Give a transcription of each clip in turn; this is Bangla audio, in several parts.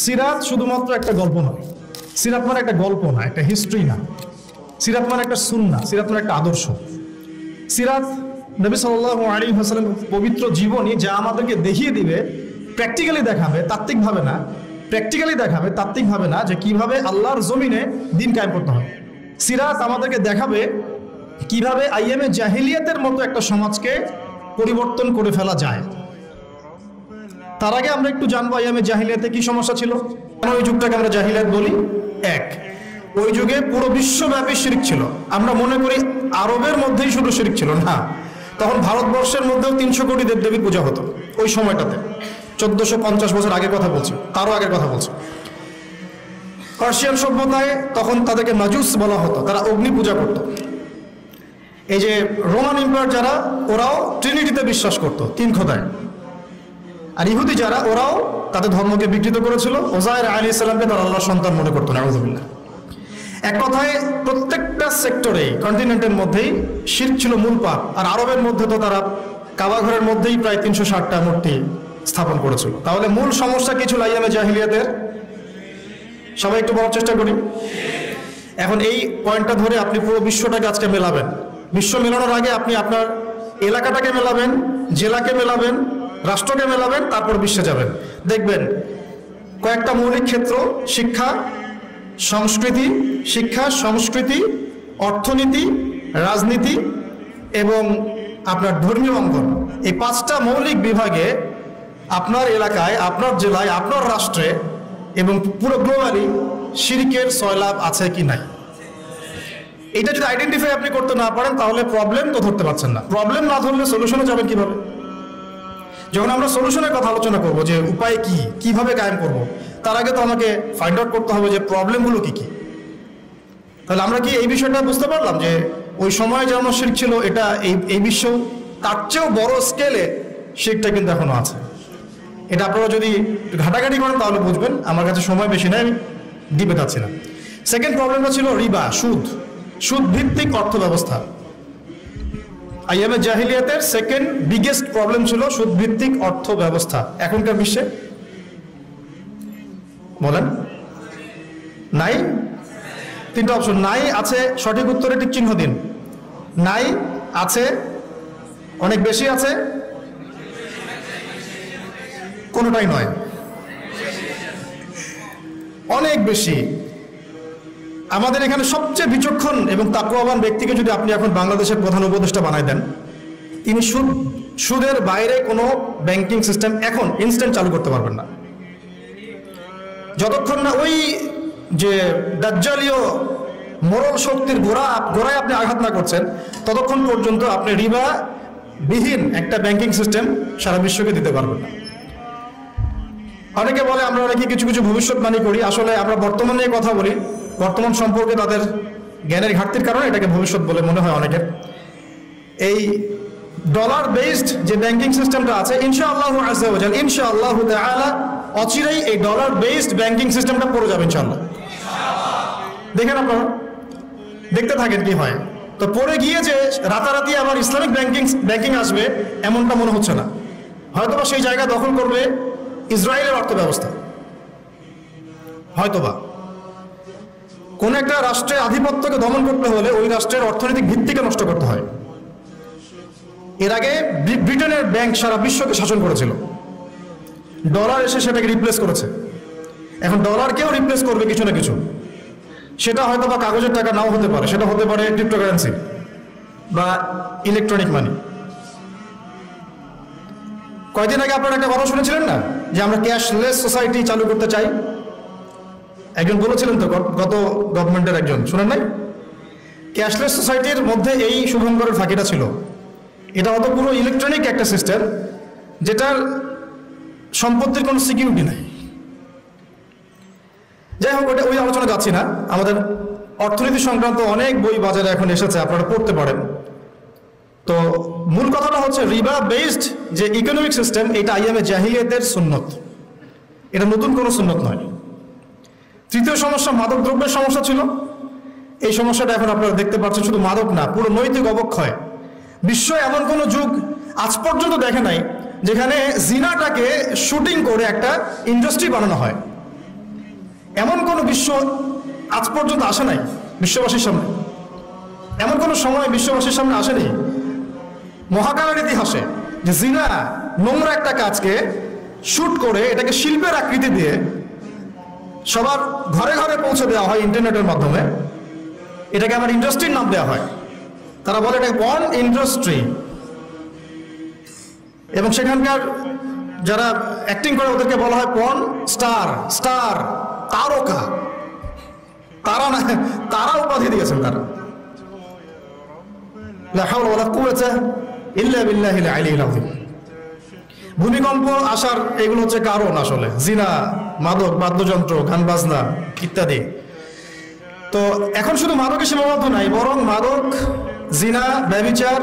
সিরাত শুধুমাত্র একটা গল্প নয়, সিরাত মানে একটা গল্প না, একটা হিস্ট্রি না, সিরাত মানে একটা সুন্নাহ, সিরাত মানে একটা আদর্শ। সিরাত নবী সাল্লাল্লাহু আলাইহি ওয়াসাল্লামের পবিত্র জীবনী, যা আমাদেরকে দেখিয়ে দিবে, প্র্যাকটিক্যালি দেখাবে, তাত্ত্বিকভাবে না, প্র্যাকটিক্যালি দেখাবে, তাত্ত্বিকভাবে না, যে কিভাবে আল্লাহর জমিনে দিন কায়েম করতে হয়। সিরাত আমাদেরকে দেখাবে কিভাবে আইয়ামে জাহিলিয়াতের মতো একটা সমাজকে পরিবর্তন করে ফেলা যায়। তার আগে আমরা একটু জানবো আইয়ামে জাহিলিয়াতে কি সমস্যা ছিল, কেন ওই যুগটাকে আমরা জাহিলিয়াত বলি। এক, ওই যুগে পুরো বিশ্বব্যাপী শিরক ছিল। আমরা মনে করি আরবের মধ্যেই শুধু শিরক ছিল না, তখন ভারতবর্ষের মধ্যেও 300 কোটি দেবদেবীর পূজা হতো ওই সময়টাতে। 1450 বছর আগের কথা বলছি, তারও আগের কথা বলছি। পার্সিয়ান সভ্যতায় তখন তাদেরকে মাজুস বলা হতো, তারা অগ্নি পূজা করত। এই যে রোমান এম্পায়ার যারা, ওরাও ট্রিনিটিতে বিশ্বাস করত, 3 খোদায়। আর ইহুদি যারা, ওরাও তাদের ধর্মকে বিকৃত করেছিল, ওজায়ের আলাইহিস সালামকে তারা আল্লাহর সন্তান মনে করতো, নাউযুবিল্লাহ। এক কথায় প্রত্যেকটা সেক্টরে কন্টিনেন্টের মধ্যেই শিরক ছিল মূল পাপ। আর আরবের মধ্যে তো তারা কাবা ঘরের মধ্যেই প্রায় 360টা মূর্তি স্থাপন করেছিল। তাহলে মূল সমস্যা কি ছিল আইয়ামে জাহিলিয়াতের? সবাই একটু বলার চেষ্টা করি। এখন এই পয়েন্টটা ধরে আপনি পুরো বিশ্বটাকে আজকে মেলাবেন। বিশ্ব মেলানোর আগে আপনি আপনার এলাকাটাকে মেলাবেন, জেলাকে মেলাবেন, রাষ্ট্রকে মেলাবেন, তারপর বিশ্বে যাবেন। দেখবেন কয়েকটা মৌলিক ক্ষেত্র, শিক্ষা, সংস্কৃতি, অর্থনীতি, রাজনীতি এবং আপনার ধর্মীয় অঙ্গন, এই 5টা মৌলিক বিভাগে আপনার এলাকায়, আপনার জেলায়, আপনার রাষ্ট্রে এবং পুরো গ্লোবালি শিরকের সয়লাভ আছে কি নাই। এটা যদি আইডেন্টিফাই আপনি করতে না পারেন, তাহলে প্রবলেম তো ধরতে পারছেন না। প্রবলেম না ধরলে সলিউশনে যাবেন কিভাবে? যখন আমরা সলিউশনের কথা আলোচনা করব, যে উপায় কি, কিভাবে কায়েম করব, তার আগে তো আমাকে ফাইন্ড আউট করতে হবে যে প্রবলেমগুলো কি কি। তাহলে আমরা কি এই বিষয়টা বুঝতে পারলাম যে ওই সময় যেমন শিরক ছিল, এটা এই বিশ্ব তার চেয়েও বড় স্কেলে শিরকটা কিন্তু এখনো আছে। এটা আপনারা যদি ঘাটাঘাটি করেন তাহলে বুঝবেন। আমার কাছে সময় বেশি নেই, আমি ডিপে যাচ্ছি না। সেকেন্ড প্রবলেমটা ছিল রিবা, সুদ ভিত্তিক অর্থ ব্যবস্থা। আইয়ামে জাহিলিয়াতের সেকেন্ড বিগেস্ট প্রবলেম ছিল সুদ ভিত্তিক অর্থ ব্যবস্থা। এখনকার বিশ্বে বলেন নাই? 3টা অপশন নাই, আছে, সঠিক উত্তরে টিক চিহ্ন দিন। নাই, আছে, অনেক বেশি আছে, কোনোটাই নয়, অনেক বেশি। আমাদের এখানে সবচেয়ে বিচক্ষণ এবং তাকওয়াবান ব্যক্তিকে যদি আপনি এখন বাংলাদেশের প্রধান উপদেষ্টা বানাই দেন, তিনি সুদের বাইরে কোনো ব্যাংকিং সিস্টেম এখন ইনস্ট্যান্ট চালু করতে পারবেন না। যতক্ষণ না ওই যে দাজ্জালীয় মোরল শক্তির গোড়ায় আপনি আঘাত না করছেন, ততক্ষণ পর্যন্ত আপনি রিবা বিহীন একটা ব্যাংকিং সিস্টেম সারা বিশ্বকে দিতে পারবেন না। অনেকে বলে আমরা অনেকে কিছু কিছু ভবিষ্যৎবাণী করি, আসলে আমরা বর্তমান নিয়ে কথা বলি। বর্তমান সম্পর্কে তাদের জ্ঞানের ঘাটতির কারণে এটাকে ভবিষ্যৎ বলে মনে হয় অনেকের। এই ডলার বেসড যে ব্যাংকিং সিস্টেমটা আছে, ইনশাআল্লাহ আযজা ওয়া জাল, ইনশাআল্লাহ তাআলা অচিরেই এই ডলার বেসড ব্যাংকিং সিস্টেমটা পড়ে যাবে ইনশাআল্লাহ। দেখেন আপনারা, দেখতে থাকেন কি হয়। তো পড়ে গিয়ে যে রাতারাতি আবার ইসলামিক ব্যাংকিং আসবে এমনটা মনে হচ্ছে না। হয়তোবা সেই জায়গা দখল করবে ইসরায়েলের অর্থ ব্যবস্থা। হয়তোবা কোন একটা রাষ্ট্রের আধিপত্যকে দমন করতে হলে ওই রাষ্ট্রের অর্থনৈতিক ভিত্তিকে নষ্ট করতে হয়। এর আগে ব্রিটেনের ব্যাংক সারা বিশ্বকে শাসন করেছিল, ডলার এসে সেটাকে রিপ্লেস করেছে। এখন ডলারকেও রিপ্লেস করবে কিছু না কিছু। সেটা হয়তো বা কাগজের টাকা নাও হতে পারে, সেটা হতে পারে ক্রিপ্টোকারেন্সি বা ইলেকট্রনিক মানি। কয়দিন আগে আপনারা একটা কথা শুনেছিলেন না, যে আমরা ক্যাশলেস সোসাইটি চালু করতে চাই? একজন বলেছিলেন তো, গত গভর্নমেন্টের একজন, শুনেন নাই? ক্যাশলেস সোসাইটির মধ্যে এই শুভঙ্করের ফাঁকিটা ছিল। এটা হয়তো পুরো ইলেকট্রনিক একটা সিস্টেম, যেটার সম্পত্তির কোনো সিকিউরিটি নাই। যাই হোক, ওই আলোচনা যাচ্ছি না। আমাদের অর্থনীতি সংক্রান্ত অনেক বই বাজারে এখন এসেছে, আপনারা পড়তে পারেন। তো মূল কথাটা হচ্ছে রিবা বেসড যে ইকোনমিক সিস্টেম, এটা আইয়ামে জাহিলিয়াতের সুন্নত, এটা নতুন কোনো সুন্নত নয়। তৃতীয় সমস্যা মাদক দ্রব্যের সমস্যা ছিল। এই সমস্যাটা এখন আপনারা দেখতে পাচ্ছেন, শুধু মাদক না, পুরো নৈতিক অবক্ষয়। বিশ্ব এমন কোনো যুগ আজ পর্যন্ত দেখে নাই যেখানে জিনাটাকে শুটিং করে একটা ইন্ডাস্ট্রি বানানো হয়। বিশ্ব আজ পর্যন্ত আসে নাই বিশ্ববাসীর সামনে, এমন কোনো সময় বিশ্ববাসীর সামনে আসেনি মহাকালের ইতিহাসে যে জিনা নোংরা একটা কাজকে শুট করে এটাকে শিল্পের আকৃতি দিয়ে সবার ঘরে ঘরে পৌঁছে দেওয়া হয় ইন্টারনেটের মাধ্যমে। এটাকে আমার ইন্ডাস্ট্রির নাম দেওয়া হয়, তারা বলে এটাকে পর্ন ইন্ডাস্ট্রি। এবং সেখানকার যারা অ্যাক্টিং করে ওদেরকে বলা হয় পর্ন স্টার, তারকা। তারা না, তারা উপাধি দিয়েছেন তারা। লা হাওলা ওয়ালা কুওয়াতা ইল্লা বিল্লাহিল আলিয়্যিল আযীম। ভূমিকম্প আসার এগুলো হচ্ছে কারণ আসলে জিনা, মাদক, বাদ্যযন্ত্র, গান বাজনা ইত্যাদি। তো এখন শুধু মাদকে সীমাবদ্ধ নাই, বরং মাদক, জিনা, ব্যভিচার,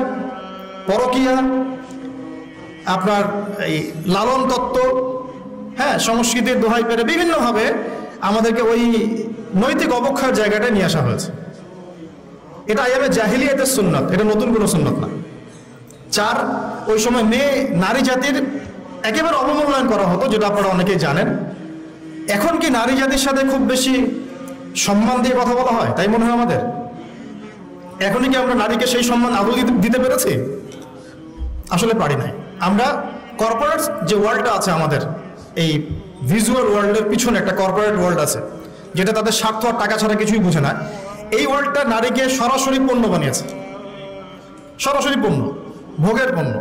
পরকীয়া, আপনার এই লালন তত্ত্ব, হ্যাঁ, সংস্কৃতির দোহাই পেরে বিভিন্নভাবে আমাদেরকে ওই নৈতিক অবক্ষয়ের জায়গাটায় নিয়ে আসা হয়েছে। এটা আইয়ামে জাহিলিয়াতের সুন্নাত, এটা নতুন কোনো সুন্নাত না। 4, ওই সময় নারী জাতির একেবারে অবমূল্যায়ন করা হতো, যেটা আপনারা অনেকেই জানেন। এখন কি নারী জাতির সাথে খুব বেশি সম্মান দিয়ে কথা বলা হয় তাই মনে হয় আমাদের? এখনই কি আমরা নারীকে সেই সম্মান আদৌ দিতে পেরেছি? আসলে পারি নাই। আমরা কর্পোরেট যে ওয়ার্ল্ডটা আছে আমাদের, এই ভিজুয়াল ওয়ার্ল্ডের পিছনে একটা কর্পোরেট ওয়ার্ল্ড আছে, যেটা তাদের স্বার্থ আর টাকা ছাড়া কিছুই বুঝে না। এই ওয়ার্ল্ডটা নারীকে সরাসরি পণ্য বানিয়েছে, সরাসরি পণ্য, ভোগের পণ্য।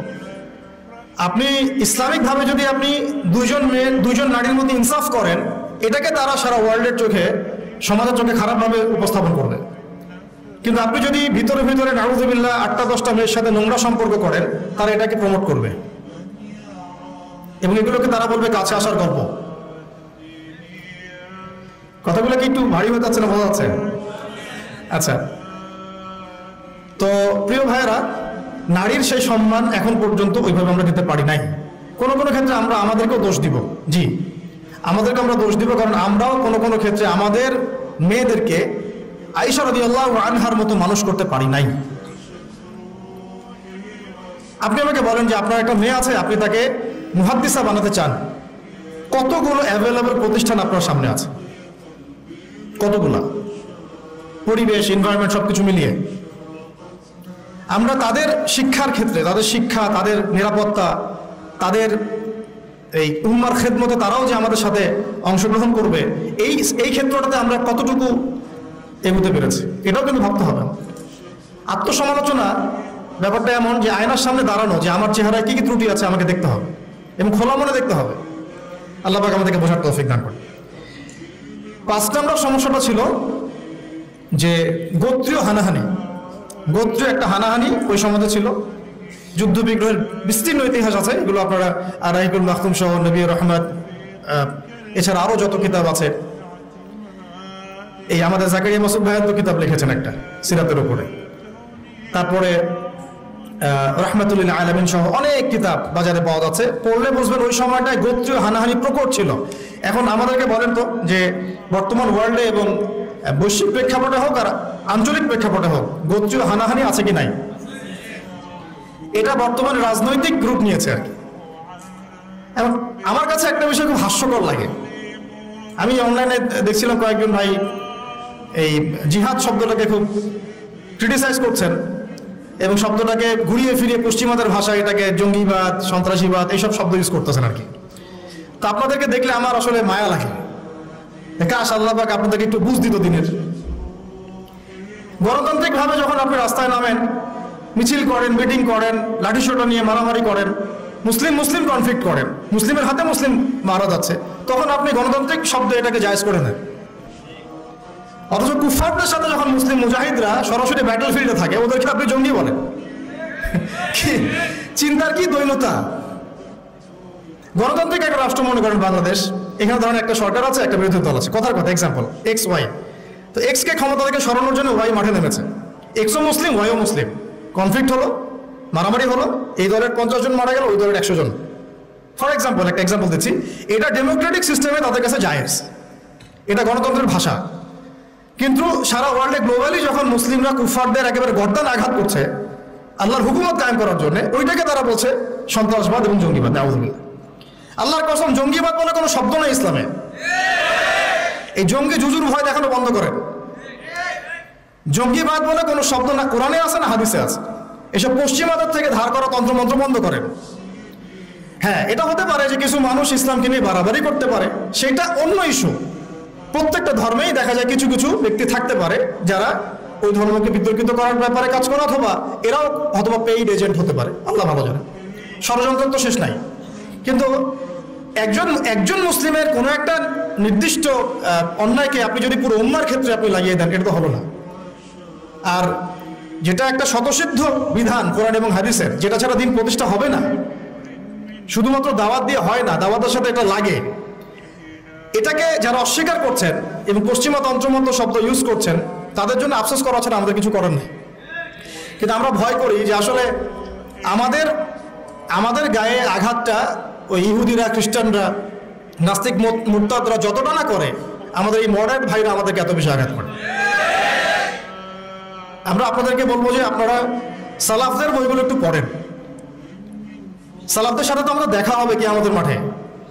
আপনি ইসলামিকভাবে যদি আপনি দুইজন নারীর মধ্যে ইনসাফ করেন, এটাকে তারা সারা ওয়ার্ল্ডের চোখে, সমাজের চোখে খারাপভাবে উপস্থাপন করবে। কিন্তু আপনি যদি ভিতরে ভিতরে নাউযুবিল্লাহ 8টা-10টা মেয়ের সাথে নোংরা সম্পর্ক করেন, তারা এটাকে প্রমোট করবে এবং এগুলোকে তারা বলবে কাছে আসার গল্প। কথাগুলো কি একটু ভারী হয়ে যাচ্ছে না, বোঝা যাচ্ছে? আচ্ছা, তো প্রিয় ভাইয়েরা, নারীর সেই সম্মান এখন পর্যন্ত ওইভাবে আমরা দিতে পারি নাই। কোনো কোনো ক্ষেত্রে আমরা আমাদেরকেও দোষ দিব, জি, আমাদেরকে আমরা দোষ দিব, কারণ আমরাও কোনো কোনো ক্ষেত্রে আমাদের মেয়েদেরকে আয়েশা রাদিয়াল্লাহু আনহার মতো মানুষ করতে পারি নাই। আপনি আমাকে বলেন যে আপনার একটা মেয়ে আছে, আপনি তাকে মুহাদ্দিসা বানাতে চান, কতগুলো অ্যাভেলেবল প্রতিষ্ঠান আপনার সামনে আছে, কতগুলা, পরিবেশ, এনভায়রনমেন্ট সবকিছু মিলিয়ে। আমরা তাদের শিক্ষার ক্ষেত্রে, তাদের শিক্ষা, তাদের নিরাপত্তা, তাদের এই উম্মার খেদমতে তারাও যে আমাদের সাথে অংশগ্রহণ করবে, এই ক্ষেত্রটাতে আমরা কতটুকু এগোতে পেরেছি, এটাও কিন্তু ভাবতে হবে। আত্মসমালোচনা ব্যাপারটা এমন যে আয়নার সামনে দাঁড়ানো, যে আমার চেহারায় কি কি ত্রুটি আছে আমাকে দেখতে হবে এবং খোলা মনে দেখতে হবে। আল্লাহ পাক আমাদেরকে বোঝার তৌফিক দান করেন। 5 নম্বর সমস্যাটা ছিল যে গোত্রীয় হানাহানি। গোত্রীয় একটা হানাহানি ওই সমাজে ছিল। যুদ্ধ বিগ্রহের বিস্তীর্ণ ইতিহাস আছে, এগুলো আপনারা রাহিকুল মাখতুম সহ, নবী রহমত, এছাড়া আরো যত কিতাব আছে। এই আমাদের জাকারিয়া মাসুদ ভাইয়ের তো কিতাব লিখেছেন একটা সিরাতের উপরে, তারপরে রহমাতুল্লিল আলামিন সহ অনেক কিতাব বাজারে পাওয়া যাচ্ছে। পড়লে বুঝবেন ওই সময়টায় গোত্রীয় হানাহানি প্রকট ছিল। এখন আমাদেরকে বলেন তো যে বর্তমান ওয়ার্ল্ডে এবং বৈশ্বিক প্রেক্ষাপটে হোক আর আঞ্চলিক প্রেক্ষাপটে হোক, গোত্রীয় হানাহানি আছে কি নাই? এটা বর্তমানে রাজনৈতিক গ্রুপ নিয়েছে আর কি। এবং আমার কাছে একটা বিষয় খুব হাস্যকর লাগে। আমি অনলাইনে দেখছিলাম কয়েকজন ভাই এই জিহাদ শব্দটাকে খুব ক্রিটিসাইজ করছেন এবং শব্দটাকে ঘুরিয়ে ফিরিয়ে পশ্চিমাদের ভাষায় এটাকে জঙ্গিবাদ, সন্ত্রাসীবাদ এইসব শব্দ ইউজ করতেছেন আর কি। তো আপনাদেরকে দেখলে আমার আসলে মায়া লাগে। কাশ আল্লাহ পাক আপনাদেরকে একটু বুঝ দিত দিনের। গণতান্ত্রিকভাবে যখন আপনি রাস্তায় নামেন, মিছিল করেন, মিটিং করেন, লাঠিসোঁটা নিয়ে মারামারি করেন, মুসলিম কনফ্লিক্ট করেন, মুসলিমের হাতে মুসলিম মারা যাচ্ছে, তখন আপনি গণতান্ত্রিক শব্দ এটাকে জায়েজ করে নেন। অথচ কুফফারদের সাথে যখন মুসলিম মুজাহিদরা সরাসরি ব্যাটল ফিল্ডে থাকে, ওদেরকে আপনি জঙ্গি বলেন। কি চিন্তার কি দৈন্যতা! গণতান্ত্রিক একটা রাষ্ট্র মনে করেন বাংলাদেশ, এখানে ধরেন একটা সরকার আছে, একটা বিরোধী দল আছে, কথার কথা এক্সাম্পল এক্স ওয়াই। তো এক্স কে ক্ষমতা থেকে সরানোর জন্য ওয়াই মাঠে নেমেছে। এক্সও মুসলিম, ওয়াইও মুসলিম, কনফ্লিক্ট হলো, মারামারি হলো, এই দলের 50 জন মারা গেল, ওই দলের 100 জন। ফর এক্সাম্পল, একটা এক্সাম্পল দিচ্ছি, এটা ডেমোক্রেটিক সিস্টেমে তাদের কাছে জায়েজ, এটা গণতন্ত্রের ভাষা। কিন্তু সারা ওয়ার্ল্ডে গ্লোবালি যখন মুসলিমরা কুফফারদের একেবারে গর্দান আঘাত করছে আল্লাহর হুকুমত কায়েম করার জন্য, ওইটাকে তারা বলছে সন্ত্রাসবাদ এবং জঙ্গিবাদ। নাউযুবিল্লাহ। আল্লাহর কসম, জঙ্গিবাদ বলে কোনো শব্দ নেই ইসলামে। এই জঙ্গি জুজুর ভয় দেখানো বন্ধ করেন। জঙ্গিবাদ বলে কোনো শব্দ না কোরআনে আছে না হাদিসে আছে। এসব পশ্চিমাদের থেকে ধার করা তন্ত্রমন্ত্র বন্ধ করেন। হ্যাঁ, এটা হতে পারে যে কিছু মানুষ ইসলামকে নিয়ে বাড়াবাড়ি করতে পারে, সেটা অন্য ইস্যু। প্রত্যেকটা ধর্মেই দেখা যায় কিছু কিছু ব্যক্তি থাকতে পারে যারা ওই ধর্মকে বিতর্কিত করার ব্যাপারে কাজ করে, অথবা এরাও অথবা পেইড এজেন্ট হতে পারে, আল্লাহ ভালো জানে। ষড়যন্ত্র তো শেষ নাই। কিন্তু একজন মুসলিমের কোনো একটা নির্দিষ্ট অন্যায়কে আপনি যদি পুরো উম্মার ক্ষেত্রে আপনি লাগিয়ে দেন, এটা তো হলো না। আর যেটা একটা স্বতঃসিদ্ধ বিধান কোরআন এবং হাদিসের, যেটা ছাড়া দিন প্রতিষ্ঠা হবে না, শুধুমাত্র দাওয়াত দিয়ে হয় না, দাওয়াতের সাথে এটা লাগে। এটাকে যারা অস্বীকার করছেন এবং পশ্চিমা তন্ত্রমন্ত্র শব্দ ইউজ করছেন, তাদের জন্য আফসোস করা ছাড়া আমাদের কিছু করার নেই। কিন্তু আমরা ভয় করি যে আসলে আমাদের গায়ে আঘাতটা ওই ইহুদিরা, খ্রিস্টানরা, নাস্তিক মুরতাদরা যতটা না করে, আমাদের এই মডার্ন ভাইরা আমাদেরকে এত বেশি আঘাত করে। আমরা আপনাদেরকে বলবো যে আপনারা সালাফদের বইগুলো একটু পড়েন। সালাফদের সাথে তো আমাদের দেখা হবে কি আমাদের মাঠে,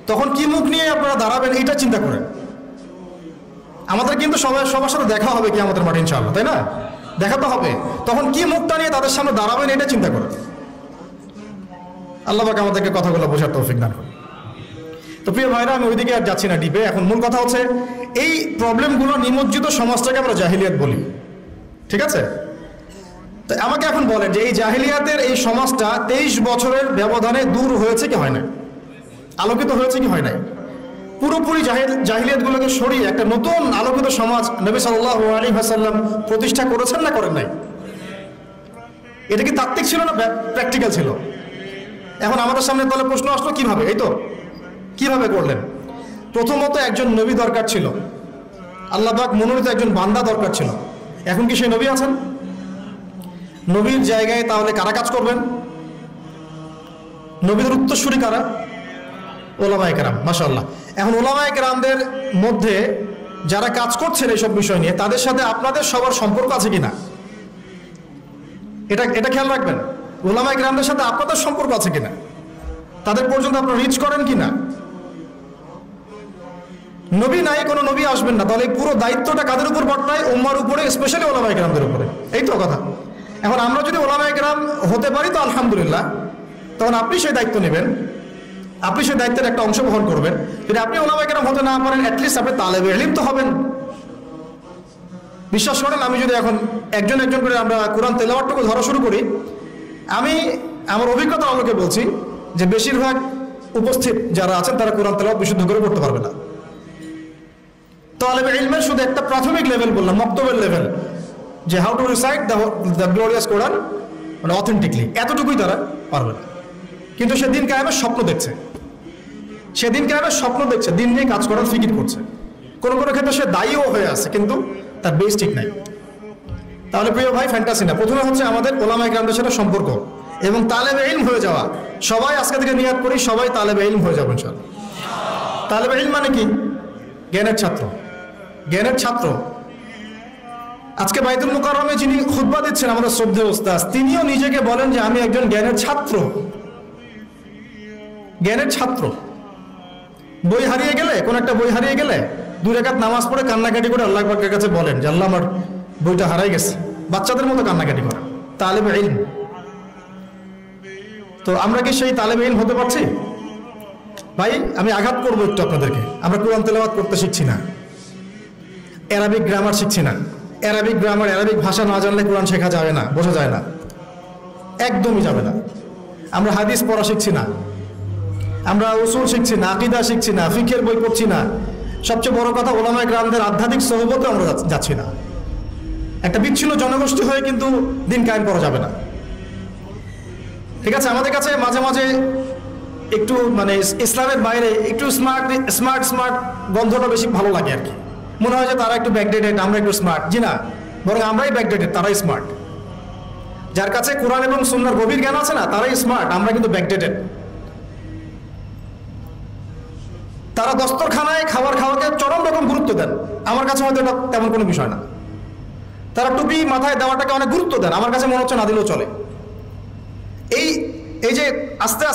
তখন কি মুখ নিয়ে আপনারা দাঁড়াবেন এইটা চিন্তা করেন। আমাদের কিন্তু সবার সাথে দেখা হবে কি আমাদের মাঠে ইনশাআল্লাহ, তাই না? দেখা তো হবে, তখন কি মুখটা নিয়ে তাদের সামনে দাঁড়াবেন এটা চিন্তা করেন। আল্লাহ পাক আমাদেরকে কথাগুলো বোঝার তৌফিক দান করুন। তো প্রিয় ভাইরা, আমি ওইদিকে আর যাচ্ছি না ডিপে। এখন মূল কথা হচ্ছে এই প্রবলেমগুলো নিমজ্জিত সমাজটাকে আমরা জাহিলিয়াত বলি, ঠিক আছে? তো আমাকে এখন বলেন যে এই জাহিলিয়াতের এই সমাজটা 23 বছরের ব্যবধানে দূর হয়েছে কি হয় না, আলোকিত হয়েছে কি হয় নাই? পুরোপুরি জাহিলিয়াতগুলোকে সরিয়ে একটা নতুন আলোকিত সমাজ নবী সাল্লাল্লাহু আলাইহি ওয়াসাল্লাম প্রতিষ্ঠা করেছেন না করেন নাই? এটা কি তাত্ত্বিক ছিল না প্র্যাকটিক্যাল ছিল? এখন আমাদের সামনে তাহলে প্রশ্ন আসলো, কিভাবে? এই তো কিভাবে করলেন? প্রথমত একজন নবী দরকার ছিল, আল্লাহ পাক মনোনীত একজন বান্দা দরকার ছিল। এখন কি সেই নবী আছেন? নবীর জায়গায় তাহলে কারা কাজ করবেন? নবীদের উত্তরসূরি কারা? ওলামায়ে কেরাম, মাশাআল্লাহ। এখন ওলামায়ে কেরামদের মধ্যে যারা কাজ করছেন এইসব বিষয় নিয়ে, তাদের সাথে আপনাদের সবার সম্পর্ক আছে কিনা এটা খেয়াল রাখবেন। ওলামায়ে কেরামদের সাথে আপনাদের সম্পর্ক আছে কিনা, তাদের পর্যন্ত আপনারা রিচ করেন কিনা। নবী নাই, কোনো নবী আসবেন না, তাহলে পুরো দায়িত্বটা কাদের উপর বর্তায়? উম্মার উপরে, স্পেশালি ওলামায়ে কেরামদের উপরে। এই তো কথা। এখন আমরা যদি ওলামায়ে কেরাম হতে পারি তো আলহামদুলিল্লাহ, তখন আপনি সেই দায়িত্ব নেবেন, আপনি সেই দায়িত্বের একটা অংশ বহন করবেন। যদি আপনি ওলামায়ে কেরাম হতে না পারেন, অ্যাটলিস্ট আপনি তালেবে ইলম তো হবেন। বিশ্বাস করেন, আমি যদি এখন একজন করে আমরা কোরআন তেলাওয়াতটুকু ধরা শুরু করি, আমি আমার অভিজ্ঞতার আলোকে বলছি যে বেশিরভাগ উপস্থিত যারা আছেন তারা কোরআন তেলাওয়াত বিশুদ্ধ করে পড়তে পারবে না। তালেবে ইলমের শুধু একটা প্রাথমিক লেভেল বললাম, মক্তবের লেভেল, যে how to recite the glorious Quran মানে অথেন্টিকলি, এতটুকুই তারা পারবে না। কিন্তু সে দিন কায়েমের স্বপ্ন দেখছে, দিন নিয়ে কাজ করার ফিকির করছে। কোনো ক্ষেত্রে সে দায়ীও হয়ে আছে, কিন্তু তার বেস ঠিক নাই। তাহলে প্রিয় ভাই, ফ্যান্টাসি না। প্রথমে হচ্ছে আমাদের ওলামায়ে কেরামদের সাথে সম্পর্ক এবং তালেবে ইলম হয়ে যাওয়া। সবাই আজকে থেকে নিয়াত করি, সবাই তালেবে ইলম হয়ে যাবেন ইনশাআল্লাহ। তালেবে ইলম মানে কি? জ্ঞানের ছাত্র। আজকে বাইতুল মুকাররমে যিনি খুতবা দিচ্ছেন, আমাদের শ্রদ্ধেয় উস্তাদ, তিনিও নিজেকে বলেন যে আমি একজন জ্ঞানের ছাত্র। বই হারিয়ে গেলে, কোন একটা বই হারিয়ে গেলে 2 রাকাত নামাজ পড়ে কান্নাকাটি করে আল্লাহ পাকের কাছে বলেন যে আল্লাহ, আমার বইটা হারাই গেছে। বাচ্চাদের মতো কান্নাকাটি করে। তালেবে ইলম। তো আমরা কি সেই তালেবে ইলম হতে পারছি? ভাই, আমি আঘাত করবো একটু আপনাদেরকে। আমরা কোরআন তেলাওয়াত করতে শিখছি না, অ্যারাবিক গ্রামার শিখছি না। অ্যারাবিক ভাষা না জানলে কোরআন শেখা যাবে না, বোঝা যায় না, একদমই যাবে না। আমরা হাদিস পড়া শিখছি না, আমরা উসুল শিখছি না, আকীদা শিখছি না, ফিকহের বই পড়ছি না। সবচেয়ে বড় কথা, ওলামায়ে কেরামদের আধ্যাত্মিক সোহবতে আমরা যাচ্ছি না। একটা বিচ্ছিন্ন জনগোষ্ঠী হয়ে কিন্তু দিন কায়েম করা যাবে না, ঠিক আছে? আমাদের কাছে মাঝে মাঝে একটু মানে ইসলামের বাইরে একটু স্মার্ট গন্ধটা বেশি ভালো লাগে আর কি। মনে হয় যে তারা একটু ব্যাকডেটেড, আমরা একটু স্মার্ট। জি না, বরং আমরাই ব্যাকডেটেড, তারাই স্মার্ট। যার কাছে কোরআন এবং সুন্নাহর গভীর জ্ঞান আছে না, তারাই স্মার্ট, আমরা কিন্তু ব্যাকডেটেড। তারা দস্তরখানায় খাওয়াকে চরম রকম গুরুত্ব দেন, আমার কাছে হয়তো এটা তেমন কোনো বিষয় না। তারা টুপি মাথায় দেওয়াটাকে অনেক গুরুত্ব দেন, আমার কাছে মনে হচ্ছে না দিলেও চলে। এই যে আস্তে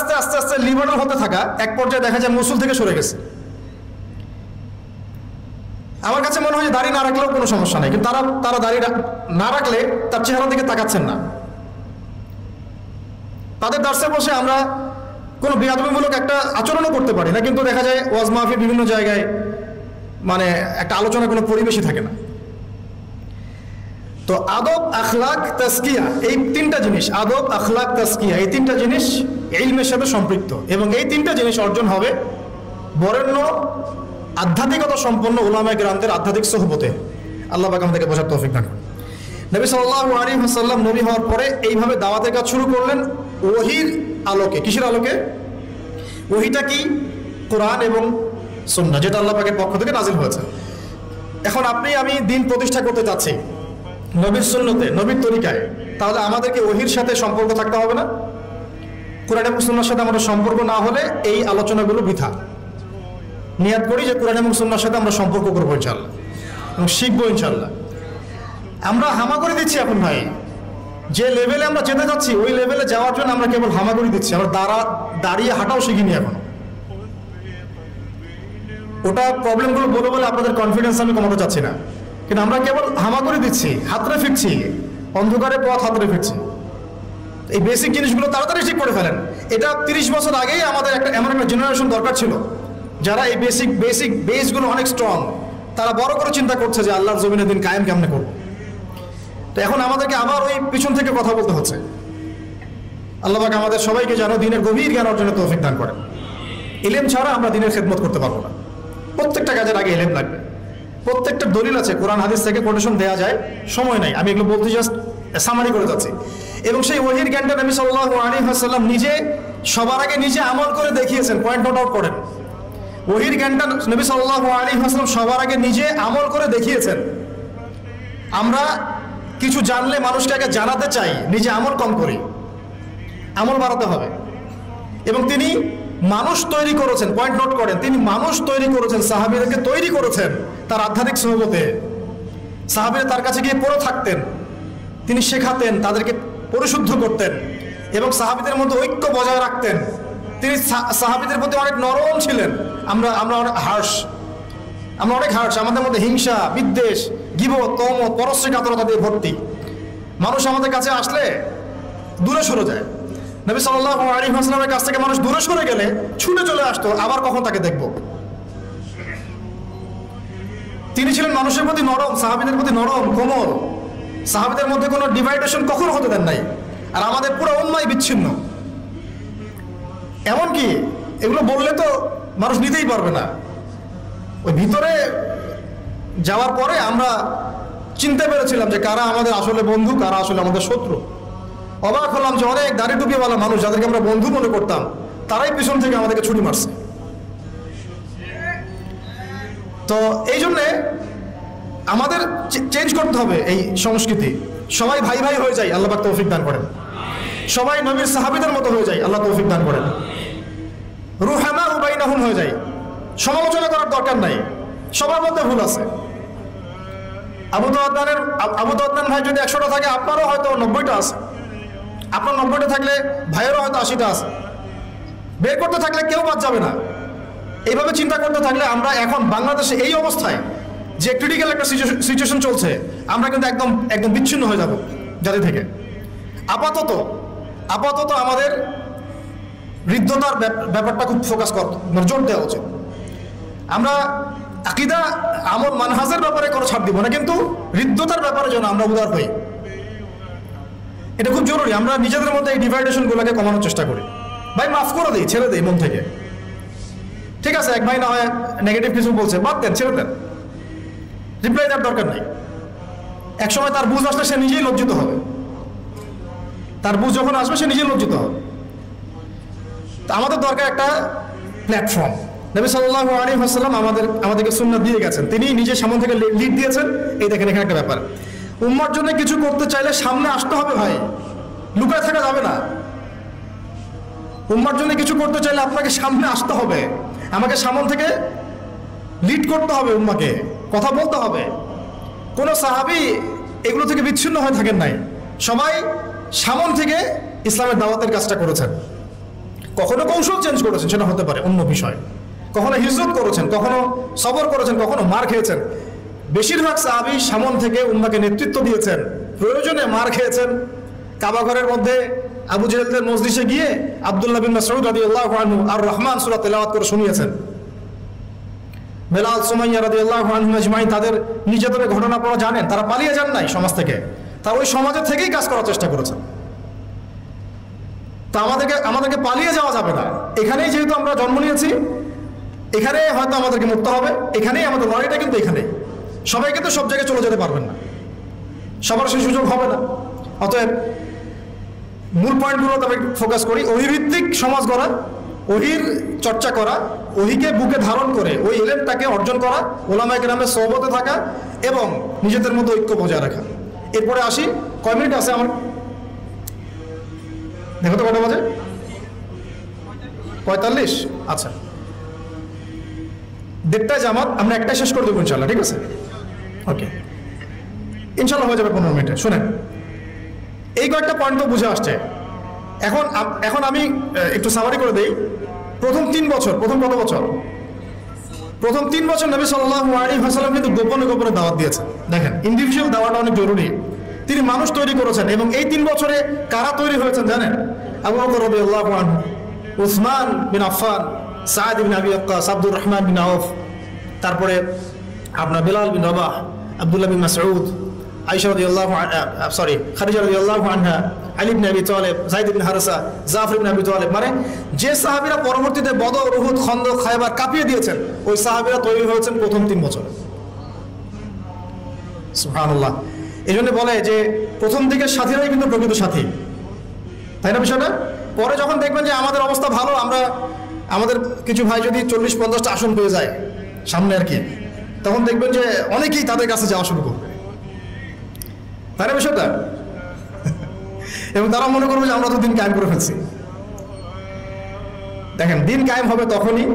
আস্তে লিবারেল হতে থাকা, এক পর্যায়ে দেখা যায় মসুল থেকে সরে গেছে। আমার কাছে মনে হয় যে দাড়ি না রাখলেও কোনো সমস্যা নেই, কিন্তু তারা দাড়ি না রাখলে তার চেহারার দিকে তাকাচ্ছেন না। তাদের দার্সে বসে আমরা কোনো বেয়াদবিমূলক একটা আচরণও করতে পারি না, কিন্তু দেখা যায় ওয়াজ মাহফিল বিভিন্ন জায়গায় মানে একটা আলোচনার কোনো পরিবেশই থাকে না। তো আদব, আখলাক, তাজকিয়া, এই তিনটা জিনিস, আদব, আখলাক, তাজকিয়া, এই তিনটা জিনিস ইলমের সাথে সম্পৃক্ত, এবং এই তিনটা জিনিস অর্জন হবে বরেণ্য আধ্যাত্মিকতা সম্পন্ন উলামায়ে কেরামদের আধ্যাত্মিক সোহবতে। আল্লাহ পাক আমাদেরকে বোঝার তৌফিক দান করুন। নবী সাল্লাল্লাহু আলাইহি ওয়াসাল্লাম নবী হওয়ার পরে এইভাবে দাওয়াতের কাজ শুরু করলেন ওহীর আলোকে। কিসের আলোকে? ওহীটা কি? কোরআন এবং সুন্নাহ, যেটা আল্লাহ পাকের পক্ষ থেকে নাজিল হয়েছে। এখন আপনি আমি দিন প্রতিষ্ঠা করতে যাচ্ছি নবীর সুন্নতে, নবীর তরিকায়, তাহলে আমাদেরকে ওহীর সাথে সম্পর্ক থাকতে হবে না? কোরআন এবং সুন্নাহর সাথে আমাদের সম্পর্ক না হলে এই আলোচনাগুলো বৃথা। নিয়াত করি যে কোরআন এবং সুন্নাহর সাথে আমরা সম্পর্ক করবো ইনশাআল্লাহ এবং শিখবো ইনশাআল্লাহ। আমরা হামাগুড়ি দিচ্ছি এখন ভাই, যে লেভেলে আমরা যেতে যাচ্ছি ওই লেভেলে যাওয়ার জন্য আমরা কেবল হামাগুড়ি দিচ্ছি, আমরা দাঁড়িয়ে হাঁটাও শিখিনি এখন। ওটা প্রবলেমগুলো বলে বলে আপনাদের কনফিডেন্স আমি কমাতে চাচ্ছি না, কিন্তু আমরা কেবল হামাগুড়ি দিচ্ছি, হাতড়ে ফিরছি, অন্ধকারে পথ হাতড়ে ফিরছি। এই বেসিক জিনিসগুলো তাড়াতাড়ি ঠিক করে ফেলেন। এটা 30 বছর আগেই আমাদের এমন একটা জেনারেশন দরকার ছিল যারা এই বেসিক বেসগুলো অনেক স্ট্রং, তারা বড় করে চিন্তা করছে যে আল্লাহর জমিনের দিন কায়েম কেমনে করবো। তো এখন আমাদেরকে আবার ওই পিছন থেকে কথা বলতে হচ্ছে। আল্লাহ পাক আমাদের সবাইকে যেন দিনের গভীর জ্ঞান অর্জনের তৌফিক দান করেন। ইলম ছাড়া আমরা দিনের খেদমত করতে পারবো না। প্রত্যেকটা কাজের আগে ইলম লাগবে। প্রত্যেকটা দলিল আছে, কোরআন হাদিস থেকে কোটেশন দেওয়া যায়, সময় নাই, আমি এগুলো বলতে জাস্ট সামারি করে যাচ্ছি। এবং সেই ওহীর জ্ঞানটা নবী সাল্লাল্লাহু আলাইহি ওয়াসাল্লাম নিজে সবার আগে নিজে আমল করে দেখিয়েছেন। পয়েন্ট নোট আউট করেন, ওহীর জ্ঞানটা নবী সাল্লাল্লাহু আলাইহি ওয়াসাল্লাম সবার আগে নিজে আমল করে দেখিয়েছেন। আমরা কিছু জানলে মানুষকে আগে জানাতে চাই, নিজে আমল কম করি, আমল বাড়াতে হবে। এবং তিনি মানুষ তৈরি করেছেন, পয়েন্ট নোট করেন, তিনি মানুষ তৈরি করেছেন, সাহাবীদেরকে তৈরি করেছেন তার আধ্যাত্মিক সোহবতে। সাহাবীরা তার কাছে গিয়ে পড়ে থাকতেন, তিনি শেখাতেন, তাদেরকে পরিশুদ্ধ করতেন এবং সাহাবীদের মধ্যে ঐক্য বজায় রাখতেন। তিনি সাহাবীদের প্রতি অনেক নরম ছিলেন। আমরা অনেক হার্শ, আমাদের মধ্যে হিংসা, বিদ্বেষ, গীবত, তহমত, পরশ্রী কাতরতা দিয়ে ভর্তি। মানুষ আমাদের কাছে আসলে দূরে সরে যায়। নবী সাল্লাল্লাহু আলাইহি ওয়াসাল্লামের কাছ থেকে মানুষ দূরে সরে গেলে ছুটে চলে আসতো, আবার কখন তাকে দেখব। তিনি ছিলেন মানুষের প্রতি নরম, সাহাবীদের প্রতি নরম, কোমল। সাহাবীদের মধ্যে কোনো ডিভাইডেশন কখনো হতে দেন নাই। আর আমাদের পুরো উম্মাহ বিচ্ছিন্ন। এমনকি এগুলো বললে তো মানুষ নিতেই পারবে না। ওই ভিতরে যাওয়ার পরে আমরা চিনতে পেরেছিলাম যে কারা আমাদের আসলে বন্ধু, কারা আসলে আমাদের শত্রু। অবাক হলাম যে অনেক দাড়ি টুপিওয়ালা মানুষ যাদেরকে আমরা বন্ধু মনে করতাম, তারাই পিছন থেকে আমাদেরকে ছুরি মারছে। তো এই জন্যে আমাদের চেঞ্জ করতে হবে এই সংস্কৃতি। সবাই ভাই ভাই হয়ে যায়, আল্লাহ পাক তৌফিক দান করেন। সবাই নবীর সাহাবীদের মতো হয়ে যায়, আল্লাহ তৌফিক দান করেন। রুহামা বাইনাহুম হয়ে যায়, সমালোচনা করার দরকার নাই, সবার মধ্যে ভুল আছে। আবু দাওয়ান ভাই যদি 100টা থাকে, আপনারও হয়তো 90টা আছে। আপনার 90টা থাকলে ভাইয়েরও হয়তো 80টা আছে। বের করতে থাকলে কেউ বাদ যাবে না। এইভাবে চিন্তা করতে থাকলে আমরা এখন বাংলাদেশে এই অবস্থায় যে ক্রিটিক্যাল একটা সিচুয়েশন চলছে, আমরা কিন্তু একদম বিচ্ছিন্ন হয়ে যাব জাতি থেকে। আপাতত আমাদের হৃদ্যতার ব্যাপারটা খুব ফোকাস মানে জোর দেওয়া উচিত। আমরা আকীদা, আমল, মানহাজের ব্যাপারে কোনো ছাড় দিব না, কিন্তু হৃদ্যতার ব্যাপারে যেন আমরা উদার হই, এটা খুব জরুরি। আমরা নিজেদের মধ্যে এই ডিভাইডেশনগুলোকে কমানোর চেষ্টা করি। ভাই মাফ করে দিই, ছেড়ে দিই মন থেকে। ঠিক আছে, এক ভাই না হয় নেগেটিভ কিছু বলছে, বাদ দেন, ছেড়ে দেন, রিপ্লাই দেওয়ার দরকার নেই। একসময় তার বুঝ আসলে সে নিজেই লজ্জিত হবে। তার বুঝ যখন আসবে সে নিজেই লজ্জিত হবে। আমাদের দরকার একটা প্ল্যাটফর্ম। নবী সাল্লাল্লাহু আলাইহি ওয়াসাল্লাম আমাদেরকে সুন্নাহ দিয়ে গেছেন, তিনি নিজে সামনে থেকে লিড দিয়েছেন। এই দেখেন, এখানে একটা ব্যাপার, উম্মার জন্য কিছু করতে চাইলে সামনে আসতে হবে ভাই, লুকায় থাকা যাবে না। উম্মার জন্য কিছু করতে চাইলে আপনাকে সামনে আসতে হবে, আমাকে সামনে থেকে লিড করতে হবে, উম্মাকে কথা বলতে হবে। কোনো সাহাবী এগুলো থেকে বিচ্ছিন্ন হয়ে থাকেন নাই, সবাই সামনে থেকে ইসলামের দাওয়াতের কাজটা করেছেন। কখনো কৌশল চেঞ্জ করেছেন, সেটা হতে পারে অন্য বিষয়। কখনো হিজরত করেছেন, কখনো সবর করেছেন, কখনো মার খেয়েছেন, বেশিরভাগ সাহাবী সামন থেকে উম্মাহকে নেতৃত্ব দিয়েছেন, প্রয়োজনে মার খেয়েছেন। কাবা ঘরের মধ্যে আবু জেহেলদের মজলিসে গিয়ে আব্দুল্লাহ বিন মাসউদ রাদিয়াল্লাহু আনহু আর রহমান সূরা তেলাওয়াত করে শুনিয়েছেন। বেলাল, সুমাইয়া রাদিয়াল্লাহু আনহুম আজমাইন তাদের নির্যাতনের ঘটনা আপনারা জানেন। তারা পালিয়ে যান নাই সমাজ থেকে, তারা ওই সমাজের থেকেই কাজ করার চেষ্টা করেছেন। তা আমাদেরকে পালিয়ে যাওয়া যাবে না। এখানেই যেহেতু আমরা জন্ম নিয়েছি, এখানে হয়তো আমাদেরকে মরতে হবে, এখানেই আমাদের লড়াইটা কিন্তু এখানেই। সবাইকে তো সব জায়গায় চলে যেতে পারবেন না, সবার সেই সুযোগ হবে না। অতএব মূল পয়েন্টগুলো তবে ফোকাস করি। ওহিভিত্তিক সমাজ গড়া, ওহির চর্চা করা, ওহিকে বুকে ধারণ করে ওই ইলমটাকে অর্জন করা, ওলামায়ে কেরামের সোহবতে থাকা এবং নিজেদের মধ্যে ঐক্য বজায় রাখা। এরপরে আসি, কয় মিনিট আছে আমার? দেখো তো কটা বাজে? 45। আচ্ছা, 1:30টায় জামাত, আমরা 1টায় শেষ করে দেবো ইনশাল্লাহ। ঠিক আছে, ওকে, ইনশাল্লাহ হয়ে যাবে 15 মিনিটে। শোনেন, এই কয়েকটা পয়েন্ট তো বুঝে আসছে। এখন আমি একটু সামারি করে দেই। প্রথম 3 বছর, প্রথম কত বছর? প্রথম 3 বছর নবী সাল্লাল্লাহু আলাইহি ওয়াসাল্লাম কিন্তু গোপনে গোপনে দাওয়াত দিয়েছেন। দেখেন, ইন্ডিভিজুয়াল দাওয়াটা অনেক জরুরি। তিনি মানুষ তৈরি করেছেন, এবং এই 3 বছরে কারা তৈরি হয়েছেন জানেন? আবু বকর রাদিয়াল্লাহু আনহু, উসমান বিন আফফান, সাদ ইবনে আবি ওয়াক্কাস, আব্দুর রহমান বিন আউফ, তারপরে আপনার বিলাল বিন রাবাহ, আব্দুল্লাহ বিন মাসউদ, আয়েশা রাদিয়াল্লাহু খাদিজা রাদিয়াল্লাহু আনহা, আলী ইবনে আবি তালেব, যায়েদ ইবনে হারেসা, জাফর ইবনে আবি তালেব। মানে যে সাহাবীরা পরবর্তীতে বদর, উহুদ, খন্দক, খায়বার কাঁপিয়ে দিয়েছেন, ওই সাহাবীরা তৈরি হয়েছেন প্রথম 3 বছর। সুবহানাল্লাহ। এই জন্য বলে যে প্রথম দিকের সাথীরাই কিন্তু প্রকৃত সাথী, তাই না বিষয়টা? পরে যখন দেখবেন যে আমাদের অবস্থা ভালো, আমাদের কিছু ভাই যদি 40-50টা আসন পেয়ে যায় সামনে আর কি, তখন দেখবেন যে অনেকেই তাদের কাছে যাওয়া শুরু করবে, তাই না বিষয়টা? এবং তারা মনে করবে যে আমরা তো দিন কায়েম করে ফেলছি। দেখেন, দিন কায়েম হবে তখনই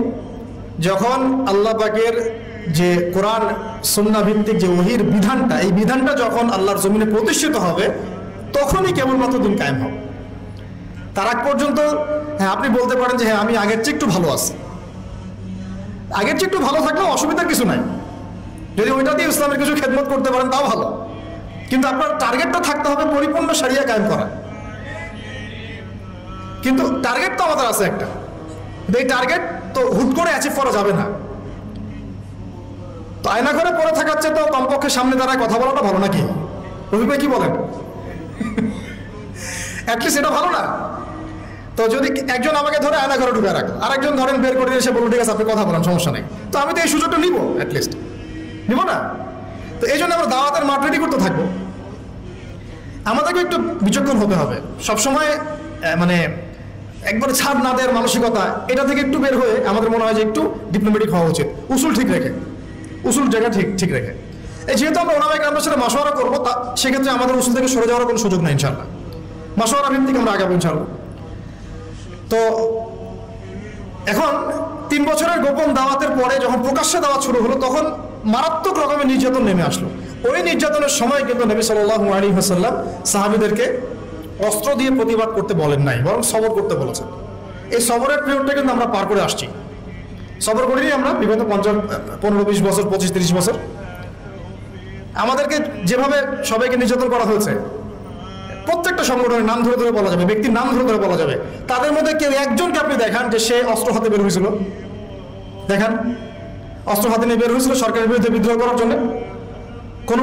যখন আল্লাহ পাকের যে কোরআন সুন্নাহ ভিত্তিক যে ওহির বিধানটা, এই বিধানটা যখন আল্লাহর জমিনে প্রতিষ্ঠিত হবে, তখনই কেবলমাত্র দিন কায়েম হবে। তার আগ পর্যন্ত হ্যাঁ আপনি বলতে পারেন যে হ্যাঁ আমি আগের চেয়ে একটু ভালো আছি, আগের চেয়ে একটু ভালো থাকলেও অসুবিধার কিছু নাই। যদি ওইটা দিয়ে ইসলামের কিছু খেদমত করতে পারেন তাও ভালো, কিন্তু আপনার টার্গেটটা থাকতে হবে পরিপূর্ণ শরিয়া কায়েম করা। কিন্তু টার্গেট তো আমাদের আছে একটা, এই টার্গেট তো হুট করে অ্যাচিভ করা যাবে না। তো আয়না ঘরে পড়ে থাকার চেয়ে তো কমপক্ষে সামনে দাঁড়ায় কথা বলাটা ভালো, নাকি রফিক ভাই কি বলেন? অ্যাটলিস্ট এটা ভালো না? তো যদি একজন আমাকে ধরে আয়না ঘরে ঢুকে রাখলো, আর একজন ধরেন বের করে এসে বলুন ঠিক আছে আপনি কথা বলেন, সমস্যা নেই, তো আমি তো এই সুযোগটা নিব, অ্যাটলিস্ট নিব না? তো এই জন্য আমরা দাওয়াতের মাঠ রেডি করতে থাকবো। আমাদেরকে একটু বিচক্ষণ হতে হবে সবসময়, মানে একবারে ছাড় না দেওয়ার মানসিকতা, এটা থেকে একটু বের হয়ে আমাদের মনে হয় যে একটু ডিপ্লোম্যাটিক হওয়া উচিত, উসুল ঠিক রেখে, উসুল জায়গা ঠিক রেখে। এই যেহেতু আমরা ওলামায়ে কেরামের সাথে মাশওয়ারা করবো, সেক্ষেত্রে আমাদের উসুল থেকে সরে যাওয়ার কোনো সুযোগ নাই ইনশাআল্লাহ। মাশওয়ারা ভিত্তিক আমরা আগাবো ইনশাআল্লাহ। তো এখন 3 বছরের গোপন দাওয়াতের পরে যখন প্রকাশ্যে দাওয়াত শুরু হলো, তখন মারাত্মক রকমের নির্যাতন নেমে আসলো। ওই নির্যাতনের সময় কিন্তু নবী সাল্লাল্লাহু আলাইহি ওয়াসাল্লাম সাহাবীদেরকে অস্ত্র দিয়ে প্রতিবাদ করতে বলেন নাই, বরং সবর করতে বলেছেন। এই সবরের পিরিয়ডটা কিন্তু আমরা পার করে আসছি, সবর করিনি আমরা বিগত 15-20 বছর, 25-30 বছর। আমাদেরকে যেভাবে সবাইকে নির্যাতন করা হয়েছে, প্রত্যেকটা সংগঠনের নাম ধরে ধরে বলা যাবে, ব্যক্তির নাম ধরে ধরে বলা যাবে, তাদের মধ্যে কেউ একজনকে আপনি দেখান যে সে অস্ত্র হাতে বের হয়েছিল, দেখান অস্ত্র হাতে নিয়ে বের হয়েছিল সরকারের বিরুদ্ধে বিদ্রোহ করার জন্য? কোন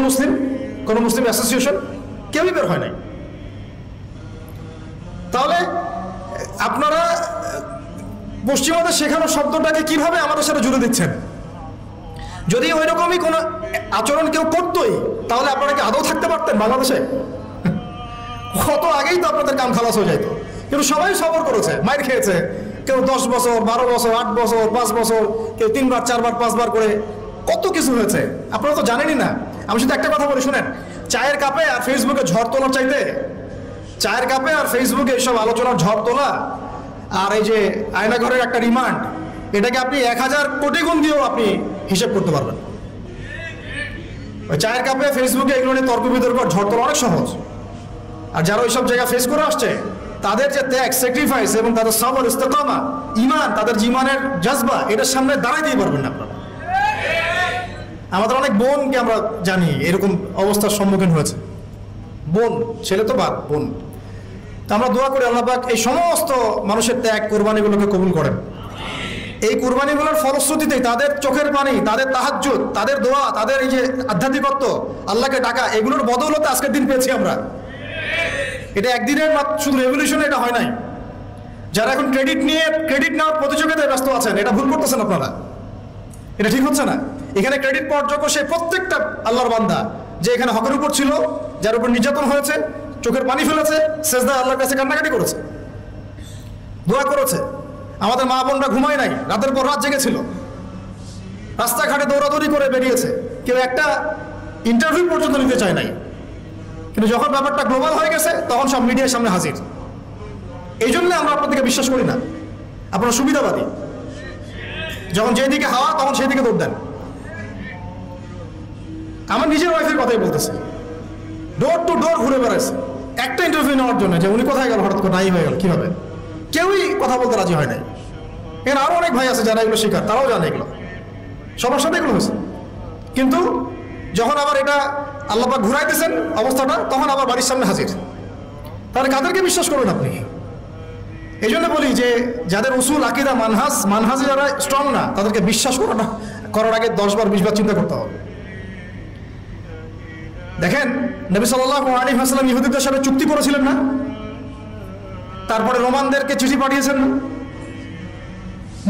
মুসলিম অ্যাসোসিয়েশন কেউই বের হয় নাই। তাহলে আপনারা পশ্চিমাদের শেখানো শব্দটাকে কিভাবে আমাদের সাথে জুড়ে দিচ্ছেন? যদি ওই রকমই কোনো আচরণ কেউ করতোই, তাহলে আপনারা কি আদৌ থাকতে পারতেন বাংলাদেশে? কত আগেই তো আপনাদের কাম খালাস হয়ে যেত। কিন্তু সবাই সবর করেছে, মাইর খেয়েছে, কেউ 10 বছর, 12 বছর, 8 বছর, 5 বছর, কেউ 3 বার, 4 বার, 5 বার করে, কত কিছু হয়েছে আপনারা তো জানেনই না। আমি শুধু একটা কথা বলি, শুনেন, চায়ের কাপে আর ফেসবুকে ঝড় তোলার চাইতে, চায়ের কাপে আর ফেসবুকে এইসব আলোচনার ঝড় তোলা আর এই যে আয়নাঘরের একটা রিমান্ড, এটাকে আপনি 1000 কোটি গুণ দিয়েও আপনি হিসেব করতে পারবেন। ওই চায়ের কাপে ফেসবুকে এগুলো নিয়ে তর্ক বিতর্ক ঝড় তোলা অনেক সহজ। আর যারা ওইসব জায়গা ফেস করে আসছে, তাদের যে ত্যাগ, স্যাক্রিফাইস এবং তাদের সবর, ইস্তেকামা, ঈমান, তাদের ঈমানের জজবা, এটার সামনে দাঁড়াই দিয়ে পারবেন না আপনারা। আমাদের অনেক বোনকে আমরা জানি এরকম অবস্থার সম্মুখীন হয়েছে, বোন, ছেলে তো বাদ, বোন। তো আমরা দোয়া করি আল্লাহ পাক এই সমস্ত মানুষের ত্যাগ কোরবানিগুলোকে কবুল করেন। এই কোরবানিগুলোর ফলশ্রুতিতে তাদের চোখের পানি, তাদের তাহাজ্জুদ, তাদের দোয়া, তাদের এই যে আধ্যাত্মিকত্ব, আল্লাহকে ডাকা, এগুলোর বদৌলতে আজকের দিন পেয়েছি আমরা। এটা একদিনের শুধু রেভলিউশনে এটা হয় নাই। যারা এখন ক্রেডিট নেওয়ার প্রতিযোগিতায় ব্যস্ত আছেন, এটা ভুল করতেছেন আপনারা, এটা ঠিক হচ্ছে না। এখানে ক্রেডিট পাওয়ার যোগ্য সে প্রত্যেকটা আল্লাহর বান্দা যে এখানে হকের উপর ছিল, যার উপর নির্যাতন হয়েছে, চোখের পানি ফেলেছে, সেজদা আল্লাহর কাছে কান্নাকাটি করেছে, দোয়া করেছে। আমাদের মা বোনরা ঘুমায় নাই, রাতের পর রাত জেগেছিল, রাস্তাঘাটে দৌড়াদৌড়ি করে বেরিয়েছে, কেউ একটা ইন্টারভিউ পর্যন্ত নিতে চায় নাই। কিন্তু যখন ব্যাপারটা গ্লোবাল হয়ে গেছে তখন সব মিডিয়ার সামনে হাজির। এই জন্য আমরা আপনাদেরকে বিশ্বাস করি না, আপনারা সুবিধাবাদী। যখন যেদিকে হাওয়া তখন সেই দিকে দৌড় দেন। আমার নিজের ওয়াইফের কথাই বলতেছে, ডোর টু ডোর ঘুরে বেড়াইছে একটা ইন্টারভিউ নেওয়ার জন্য, যে উনি কোথায় গেল, হঠাৎ করে নাই হয়ে গেল, কিভাবে, কেউই কথা বলতে রাজি হয় নাই। এখানে আরো অনেক ভাই আছে যারা এগুলো শিকার, তারাও জানে এগুলো, সবার সাথে এগুলো হয়েছে। কিন্তু যখন আবার এটা আল্লাহ পাক ঘুরাইতেছেন অবস্থাটা, তখন আবার বাড়ির সামনে হাজির। তাহলে কাদেরকে বিশ্বাস করবেন আপনি? এই জন্য বলি যে যাদের উসুল, আকিদা, মানহাজে যারা স্ট্রং না, তাদেরকে বিশ্বাস করার আগে 10 বার 20 বার চিন্তা করতে হবে। দেখেন, নবী সাল্লাল্লাহু আলাইহি ওয়াসাল্লাম ইহুদিদের সাথে চুক্তি করেছিলেন না? তারপরে রোমানদেরকে চিঠি পাঠিয়েছেন না?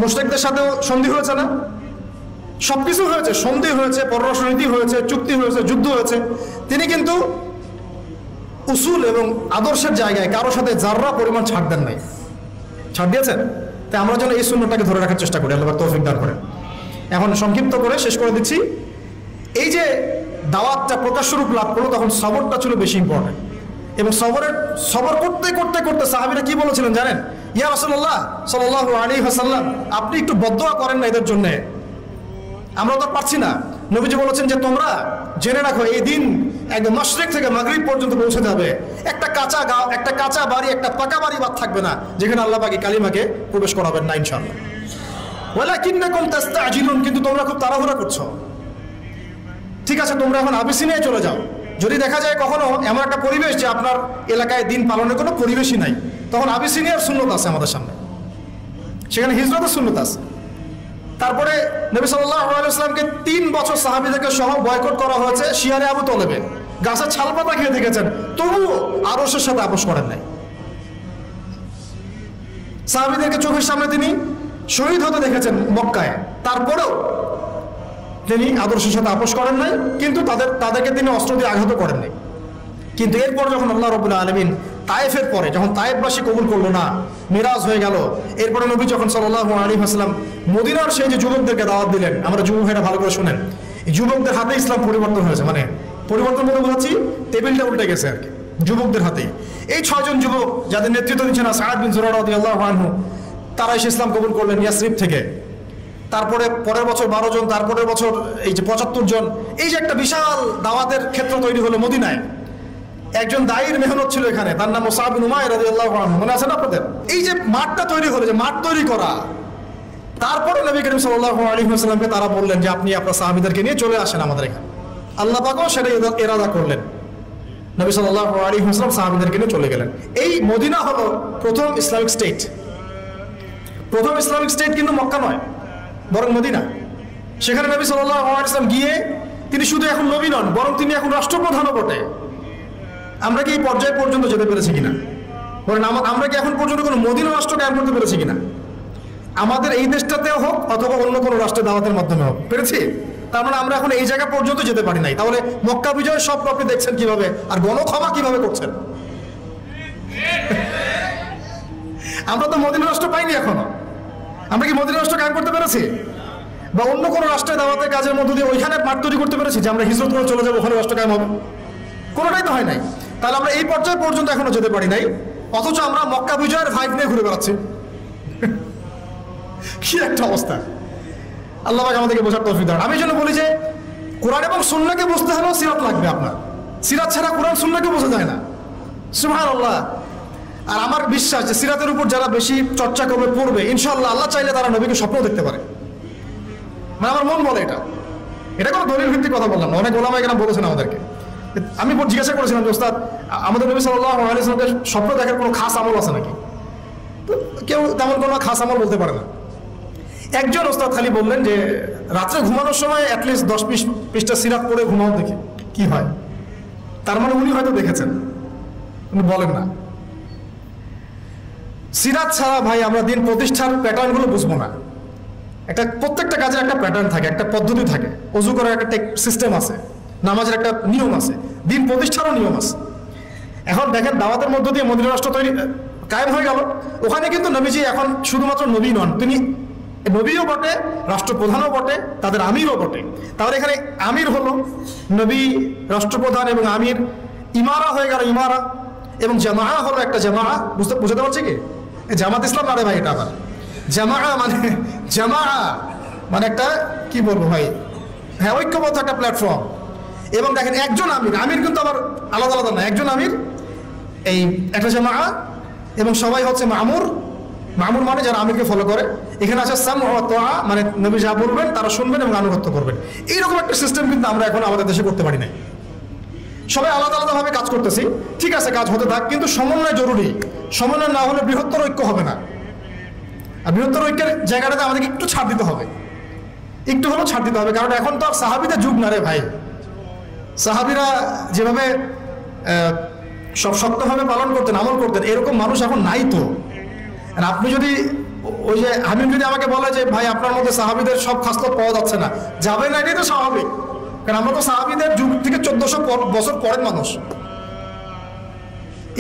মুশরিকদের সাথেও সন্ধি হয়েছে না? সবকিছু হয়েছে, সন্ধি হয়েছে, পররাষ্ট্রনীতি হয়েছে, চুক্তি হয়েছে, যুদ্ধ হয়েছে। তিনি কিন্তু উসুল এবং আদর্শের জায়গায় কারোর সাথে যাররা পরিমাণ ছাড় দেন নাই। ছাড় দিয়েছেন? তাই আমরা যেন এই সুন্নতটাকে ধরে রাখার চেষ্টা করি, আল্লাহ পাক তৌফিক দান করেন। এখন সংক্ষিপ্ত করে শেষ করে দিচ্ছি। এই যে দাওয়াতটা প্রকাশ্য রূপ লাভ করলো, তখন সবরটা ছিল বেশি ইম্পর্টেন্ট। এবং সবর করতে করতে করতে সাহাবীরা কি বলেছিলেন জানেন? ইয়া রাসূলুল্লাহ সাল্লাল্লাহু আলাইহি ওয়াসাল্লাম, আপনি একটু বদদোয়া করেন না এদের জন্য, আমরা তো পারছি না। নবীজি বলেছেন যে তোমরা জেনে রাখো, এই দিন একদম মাশরিক থেকে মাগরিব পর্যন্ত পৌঁছে যাবে, একটা কাঁচা গাঁও, একটা কাঁচা বাড়ি, একটা পাকা বাড়ি বাদ থাকবে না যেখানে আল্লাহ পাক কালিমাকে প্রবেশ করাবেন না ইনশাআল্লাহ। ওয়ালাকিন্নাকুম তাস্তাজিলুন, কিন্তু তোমরা খুব তাড়াহুড়া করছো। ঠিক আছে, তোমরা এখন আবিসিনিয়ায় চলে যাও। যদি দেখা যায় কখনো এমন একটা পরিবেশ যে আপনার এলাকায় দিন পালনের কোনো পরিবেশই নাই, তখন আবিসিনিয়ার সুন্নত আছে আমাদের সামনে, সেখানে হিজরতের সুন্নত আছে। তারপরে নবী সাল্লাল্লাহু আলাইহি ওয়াসাল্লামকে 3 বছর সাহাবীদেরকে সহ বয়কট করা হয়েছে শিয়ারে আবু তলেবে, গাছের ছালপাতা খেয়ে দেখেছেন, তবুও আরশের সাথে আপোষ করেন নাই। সাহাবীদেরকে চোখের সামনে তিনি শহীদ হতে দেখেছেন মক্কায়, তারপরেও তিনি আদর্শের সাথে আপোষ করেন নাই, কিন্তু তাদেরকে তিনি অস্ত্র দিয়ে আঘাত করেন নাই। কিন্তু এরপর যখন আল্লাহ রাব্বুল আলামিন তায়েফের পরে যখন তায়েফবাসী কবুল করলো না, মিরাজ হয়ে গেল, এরপরে নবী যখন সাল্লাল্লাহু আলাইহি ওয়াসাল্লাম মদিনার সেই যে যুবকদেরকে দাওয়াত দিলেন, আমরা যুবক ভাইরা ভালো করে শুনেন, এই যুবকদের হাতে ইসলাম পরিবর্তন হয়েছে। মানে পরিবর্তন বলতে বোঝাচ্ছি টেবিলটা উল্টে গেছে আর কি, যুবকদের হাতে। এই 6 জন যুবক যাদের নেতৃত্ব দিচ্ছেন সাআদ বিন জুরারা রাদিয়াল্লাহু আনহু, তারা এসে ইসলাম কবুল করলেন ইয়াসরিব থেকে। তারপরে পরের বছর 12 জন, তারপরের বছর এই যে 75 জন। এই যে একটা বিশাল দাওয়াতের ক্ষেত্র তৈরি হলো মদিনায়। একজন দায়ীর মেহনত ছিল এখানে, তার নাম মুসআব বিন উমাইর রাদিয়াল্লাহু আনহু, মনে আছে না আপনাদের? এই যে মাঠটা তৈরি হলো, যে মাঠ তৈরি করা, তারপরে নবী করিম সাল্লাল্লাহু আলাইহি ওয়াসাল্লামকে তারা বললেন যে আপনি আপনার সাহাবীদেরকে নিয়ে চলে আসেন আমাদের এখানে। আল্লাহ পাকও সেটা ইরাদা করলেন, নবী সাল্লাল্লাহু আলাইহি ওয়াসাল্লাম সাহাবীদেরকে নিয়ে চলে গেলেন। এই মদিনা হলো প্রথম ইসলামিক স্টেট। প্রথম ইসলামিক স্টেট কিন্তু মক্কা নয়, বরং মদিনা। সেখানে নবী সাল্লাল্লাহু আলাইহি ওয়াসাল্লাম গিয়ে তিনি শুধু এখন নবী নন, বরং তিনি এখন রাষ্ট্রপ্রধানও বটে। আমরা কি এই পর্যায় পর্যন্ত যেতে পেরেছি কিনা? বলেন, আমরা কি এখন পর্যন্ত কোনো মদিনা রাষ্ট্র কায়েম করতে পেরেছি কিনা? আমাদের এই দেশটাতেও হোক অথবা অন্য কোনো রাষ্ট্রের দাওয়াতের মাধ্যমে হোক, পেরেছি? তার মানে আমরা এখন এই জায়গা পর্যন্ত যেতে পারি নাই। তাহলে মক্কা বিজয়ের সব আপনি দেখছেন কিভাবে, আর গণক্ষমা কিভাবে করছেন। আমরা তো মদিনা রাষ্ট্র পাইনি এখনো। আমরা কি মদিনা রাষ্ট্র কায়েম করতে পেরেছি? বা অন্য কোনো রাষ্ট্রের দাওয়াতের কাজের মধ্য দিয়ে ওইখানে মাঠ তৈরি করতে পেরেছি যে আমরা হিজরত করে চলে যাবো, ওখানে রাষ্ট্র কায়েম হবে? কোনোটাই তো হয় নাই। তাহলে আমরা এই পর্যায়ে পর্যন্ত এখনো যেতে পারি নাই, অথচ আমরা মক্কা বিজয়ের ভাইব নিয়ে ঘুরে বেড়াচ্ছি। কি একটা অবস্থা! আল্লাহ পাক আমাদেরকে বোঝার তৌফিক দান। আমি জন্য বলি যে কোরআন এবং সুন্নাহকে বুঝতে হলেও সিরাত লাগবে আপনার। সিরাত ছাড়া কোরআন সুন্নাহকে বোঝা যায় না। সুবহানাল্লাহ। আর আমার বিশ্বাস যে সিরাতের উপর যারা বেশি চর্চা করবে, পড়বে, ইনশাআল্লাহ আল্লাহ চাইলে তারা নবীকে স্বপ্ন দেখতে পারে। মানে আমার মন বলে এটা। এটা কোনো দলিল ভিত্তিক কথা বললাম না, অনেক ওলামা এখানে বলেছেন আমাদেরকে। আমি জিজ্ঞাসা করেছিলাম যে ওস্তাদ, আমাদের নবী সাল্লাল্লাহু আলাইহি ওয়াসাল্লামের স্বপ্ন দেখার কোনো খাস আমল আছে নাকি? তো কেউ তেমন কোনো খাস আমল বলতে পারে না। একজন ওস্তাদ খালি বললেন যে রাত্রে ঘুমানোর সময় অ্যাটলিস্ট 10 পৃষ্ঠা সিরাত পড়ে ঘুমাও, দেখি কি হয়। তার মানে উনি হয়তো দেখেছেন, উনি বলেন না। সিরাত ছাড়া ভাই আমরা দিন প্রতিষ্ঠার প্যাটার্নগুলো বুঝবো না। প্রত্যেকটা কাজের একটা প্যাটার্ন থাকে, একটা পদ্ধতি থাকে, অজু করার একটা সিস্টেম আছে, নামাজের একটা নিয়ম আছে, দিন প্রতিষ্ঠারও নিয়ম আছে। এখন দেখেন দাওয়াতের মধ্য দিয়ে মদিনা রাষ্ট্র কায়েম হয়ে গেল। ওখানে কিন্তু নবীজি এখন শুধুমাত্র নবী নন, তিনি নবীও বটে, রাষ্ট্রপ্রধানও বটে, তাদের আমিরও বটে। তাহলে এখানে আমির হলো নবী, রাষ্ট্রপ্রধান এবং আমির, ইমারা হয়ে গেল ইমারা, এবং জামা হলো একটা জামা। বুঝতে পারছি কি? জামাত ইসলাম না রে ভাই, এটা আবার জামা মানে একটা কি বলবো ভাই, হ্যাঁ ঐক্যবদ্ধ একটা প্ল্যাটফর্ম। এবং দেখেন একজন আমির কিন্তু আবার আলাদা আলাদা না, একজন আমির এই একটা জামা, এবং সবাই হচ্ছে মামুর মানে যারা আমিরকে ফলো করে। এখানে আছে সাম ওয়া তাআ, মানে নবী যা বলবেন তারা শুনবেন এবং আনুগত্য করবেন। এইরকম একটা সিস্টেম কিন্তু আমরা এখন আমাদের দেশে করতে পারি না। সবাই আলাদা আলাদাভাবে কাজ করতেছি, ঠিক আছে, কাজ হতে থাক, কিন্তু সমন্বয় জরুরি। সমন্বয় না হলে বৃহত্তর ঐক্য হবে না। আর বৃহত্তর ঐক্যের জায়গাটাতে আমাদেরকে একটু ছাড় দিতে হবে, একটু হলেও ছাড় দিতে হবে। কারণ এখন তো আর সাহাবীদের যুগ না রে ভাই। সাহাবীরা যেভাবে সব শক্তভাবে পালন করতেন, আমল করতেন, এরকম মানুষ এখন নাই তো। আর আপনি যদি ওই যে হামিম যদি আমাকে বলে যে ভাই আপনার মধ্যে সাহাবীদের সব খাসলত পাওয়া যাচ্ছে না, যাবে না, এটাই তো স্বাভাবিক। কারণ আমরা তো সাহাবীদের যুগ থেকে 1400 বছর পরের মানুষ।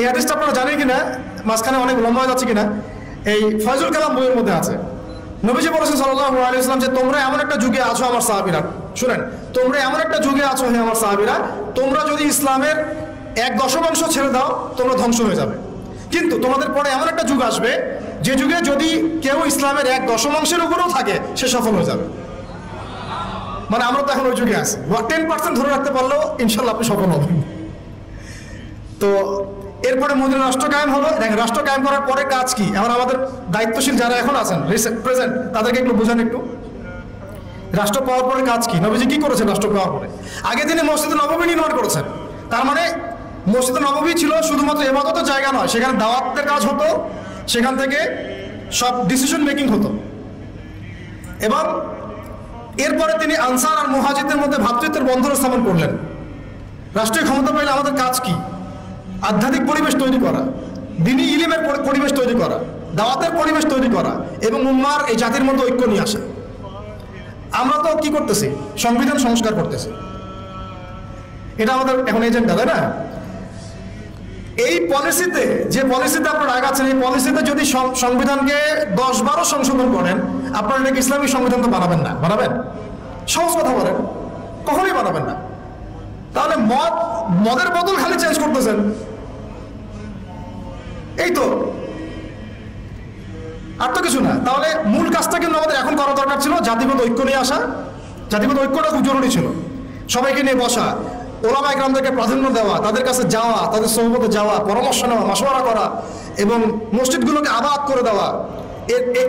এই হাদিসটা আপনারা জানেন কিনা, মাঝখানে অনেক লম্বা হয়ে যাচ্ছে কিনা, এই ফয়জুল কালাম বইয়ের মধ্যে আছে। নবীজি বলেছেন সাল্লাল্লাহু আলাইহি ওয়াসাল্লাম যে তোমরা এমন একটা যুগে আছো আমার সাহাবীরা, শুনেন, তোমরা এমন একটা যুগে আছো হে আমার সাহাবীরা, তোমরা যদি ইসলামের 1/10 ছেড়ে দাও তোমরা ধ্বংস হয়ে যাবে। কিন্তু তোমাদের পরে এমন একটা যুগ আসবে যে যুগে যদি কেউ ইসলামের 1/10 উপরেও থাকে সে সফল হয়ে যাবে। মানে আমরা তো এখন ওই যুগে আছি। 10% ধরে রাখতে পারলেও ইনশাল্লাহ আপনি সফল হবেন। তো এরপরে মদিনা রাষ্ট্র কায়েম হলো। দেখেন রাষ্ট্র কায়েম করার পরে কাজ কি, এখন আমাদের দায়িত্বশীল যারা এখন আছেন প্রেজেন্ট তাদেরকে একটু বোঝান একটু। রাষ্ট্র পাওয়ার পরে কাজ কি, নবীজি কি করেছেন রাষ্ট্র পাওয়ার পরে? আগে তিনি মসজিদে নববী নির্মাণ করেছেন। তার মানে মসজিদে নববী ছিল শুধুমাত্র ইবাদতের জায়গা নয়, সেখানে দাওয়াতের কাজ হতো, সেখান থেকে সব ডিসিশন মেকিং হতো। এবং এরপরে তিনি আনসার আর মুহাজিরদের মধ্যে ভ্রাতৃত্বের বন্ধন স্থাপন করলেন। রাষ্ট্রীয় ক্ষমতা পাইলে আমাদের কাজ কি? আধ্যাত্মিক পরিবেশ তৈরি করা, দ্বীনি ইলমের পরিবেশ তৈরি করা, দাওয়াতের পরিবেশ তৈরি করা, এবং উম্মার এই জাতির মধ্যে ঐক্য নিয়ে আসা। আমরা তো কি করতেছি? সংবিধান সংস্কার করতেছি। এটা আমাদের এখন এজেন্ডা, তাই না? এই পলিসিতে, যে পলিসিতে আপনারা আগাচ্ছেন, এই পলিসিতে যদি সংবিধানকে 10-12 সংশোধন করেন, আপনারা নাকি ইসলামিক সংবিধান তো বানাবেন না। বানাবেন? সহজ কথা বলেন, কখনোই বানাবেন না। তাহলে মদের বদল খালি চেঞ্জ করতেছেন, এই তো, আর তো কিছু না। তাহলে মূল কাজটা কিন্তু আমাদের এখন করা দরকার ছিল, জাতিগত ঐক্য নিয়ে আসা। জাতিগত ঐক্যটা খুব জরুরি ছিল। সবাইকে নিয়ে বসা, ওলামা ইকরামদেরকে প্রাধান্য দেওয়া, তাদের কাছে যাওয়া, তাদের সোহবতে যাওয়া, পরামর্শ নেওয়া, মাশওয়ারা করা, এবং মসজিদগুলোকে আবাদ করে দেওয়া।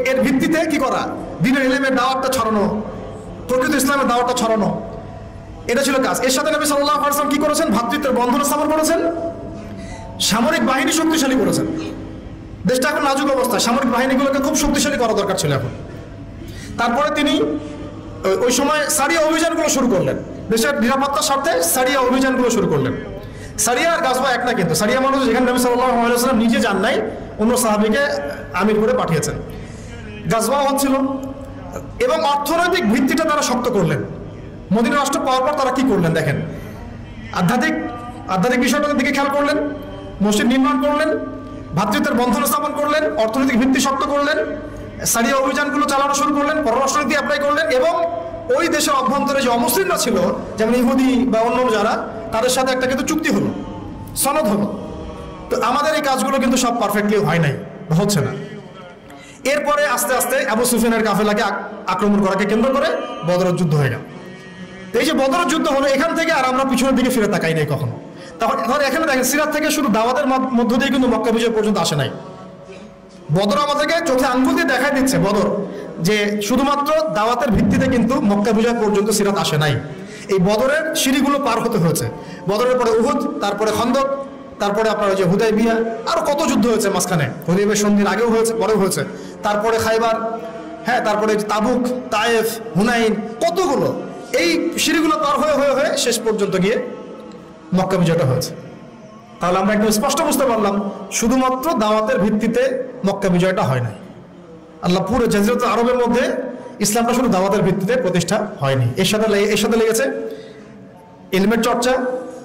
এর ভিত্তিতে কি করা? দ্বীনের ইলমের দাওয়াতটা ছড়ানো, প্রকৃত ইসলামের দাওয়াতটা ছড়ানো, এটা ছিল কাজ। এর সাথে নবী সাল্লাল্লাহু আলাইহি ওয়াসাল্লাম কি করেছেন? ভ্রাতৃত্বের বন্ধন স্থাপন করেছেন, সামরিক বাহিনী শক্তিশালী করেছেন। দেশটা এখন নাজুক অবস্থা, সামরিক বাহিনীগুলোকে খুব শক্তিশালী করা দরকার ছিল এখন। তারপরে তিনি ওই সময় সারিয়া অভিযানগুলো শুরু করলেন, দেশের নিরাপত্তার স্বার্থে সারিয়া অভিযানগুলো শুরু করলেন। সারিয়া আর গাজওয়া এক না, কিন্তু সারিয়া মানে যেখানে নবী সাল্লাল্লাহু আলাইহি ওয়াসাল্লাম নিজে যান নাই, অন্য সাহাবীকে আমির করে পাঠিয়েছেন। গাজওয়া হচ্ছিল, এবং অর্থনৈতিক ভিত্তিটা তারা শক্ত করলেন। মদিনা রাষ্ট্র পাওয়ার পর তারা কি করলেন দেখেন, আধ্যাত্মিক বিষয়টার দিকে খেয়াল করলেন, মসজিদ নির্মাণ করলেন, ভ্রাতৃত্বের বন্ধন স্থাপন করলেন, অর্থনৈতিক ভিত্তি শক্ত করলেন, সারিয়া অভিযানগুলো চালানো শুরু করলেন, পররাষ্ট্রনীতি অ্যাপ্লাই করলেন, এবং ওই দেশের অভ্যন্তরে যে অমুসলিমরা ছিল, যেমন ইহুদি বা অন্য যারা, তাদের সাথে একটা কিন্তু চুক্তি হলো, সনদ হলো। তো আমাদের এই কাজগুলো কিন্তু সব পারফেক্টলি হয় নাই, হচ্ছে না। এরপরে আস্তে আস্তে আবু সুফিয়ানের কাফেলাকে আক্রমণ করাকে কেন্দ্র করে বদরের যুদ্ধ হয়ে গেল। এই যে বদরের যুদ্ধ হলো, এখান থেকে আর আমরা পিছনের দিকে ফিরে তাকাই নাই কখনো। তখন এখানে দেখেন সিরাত থেকে শুধু দাওয়াতের মধ্য দিয়ে কিন্তু মক্কা বিজয় পর্যন্ত আসে নাই। বদর আমাদেরকে চোখে আঙ্গুল দিয়ে দেখাই দিচ্ছে, বদর যে শুধুমাত্র দাওয়াতের ভিত্তিতে কিন্তু মক্কা বিজয় পর্যন্ত সিরাত আসে নাই। এই বদরের সিঁড়িগুলো পার হতে হয়েছে। বদরের পরে উহুদ, তারপরে খন্দক, তারপরে আপনার ওই যে হুদাইবিয়া, আরো কত যুদ্ধ হয়েছে মাঝখানে। হুদাইবিয়া সন্ধির আগেও হয়েছে, পরেও হয়েছে, তারপরে খাইবার, হ্যাঁ, তারপরে তাবুক, তায়েফ, হুনাইন, কতগুলো। এই সিঁড়িগুলো পার হয়ে হয়ে হয়ে শেষ পর্যন্ত গিয়ে মক্কা বিজয়টা হয়েছে। তাহলে আমরা একদম স্পষ্ট বুঝতে পারলাম শুধুমাত্র দাওয়াতের ভিত্তিতে মক্কা বিজয়টা হয় নাই। আল্লাহ পুরো জাজিরাতুল আরবের মধ্যে ইসলামটা শুধু দাওয়াতের ভিত্তিতে প্রতিষ্ঠা হয়নি। এর সাথে লেগেছে ইলমের চর্চা,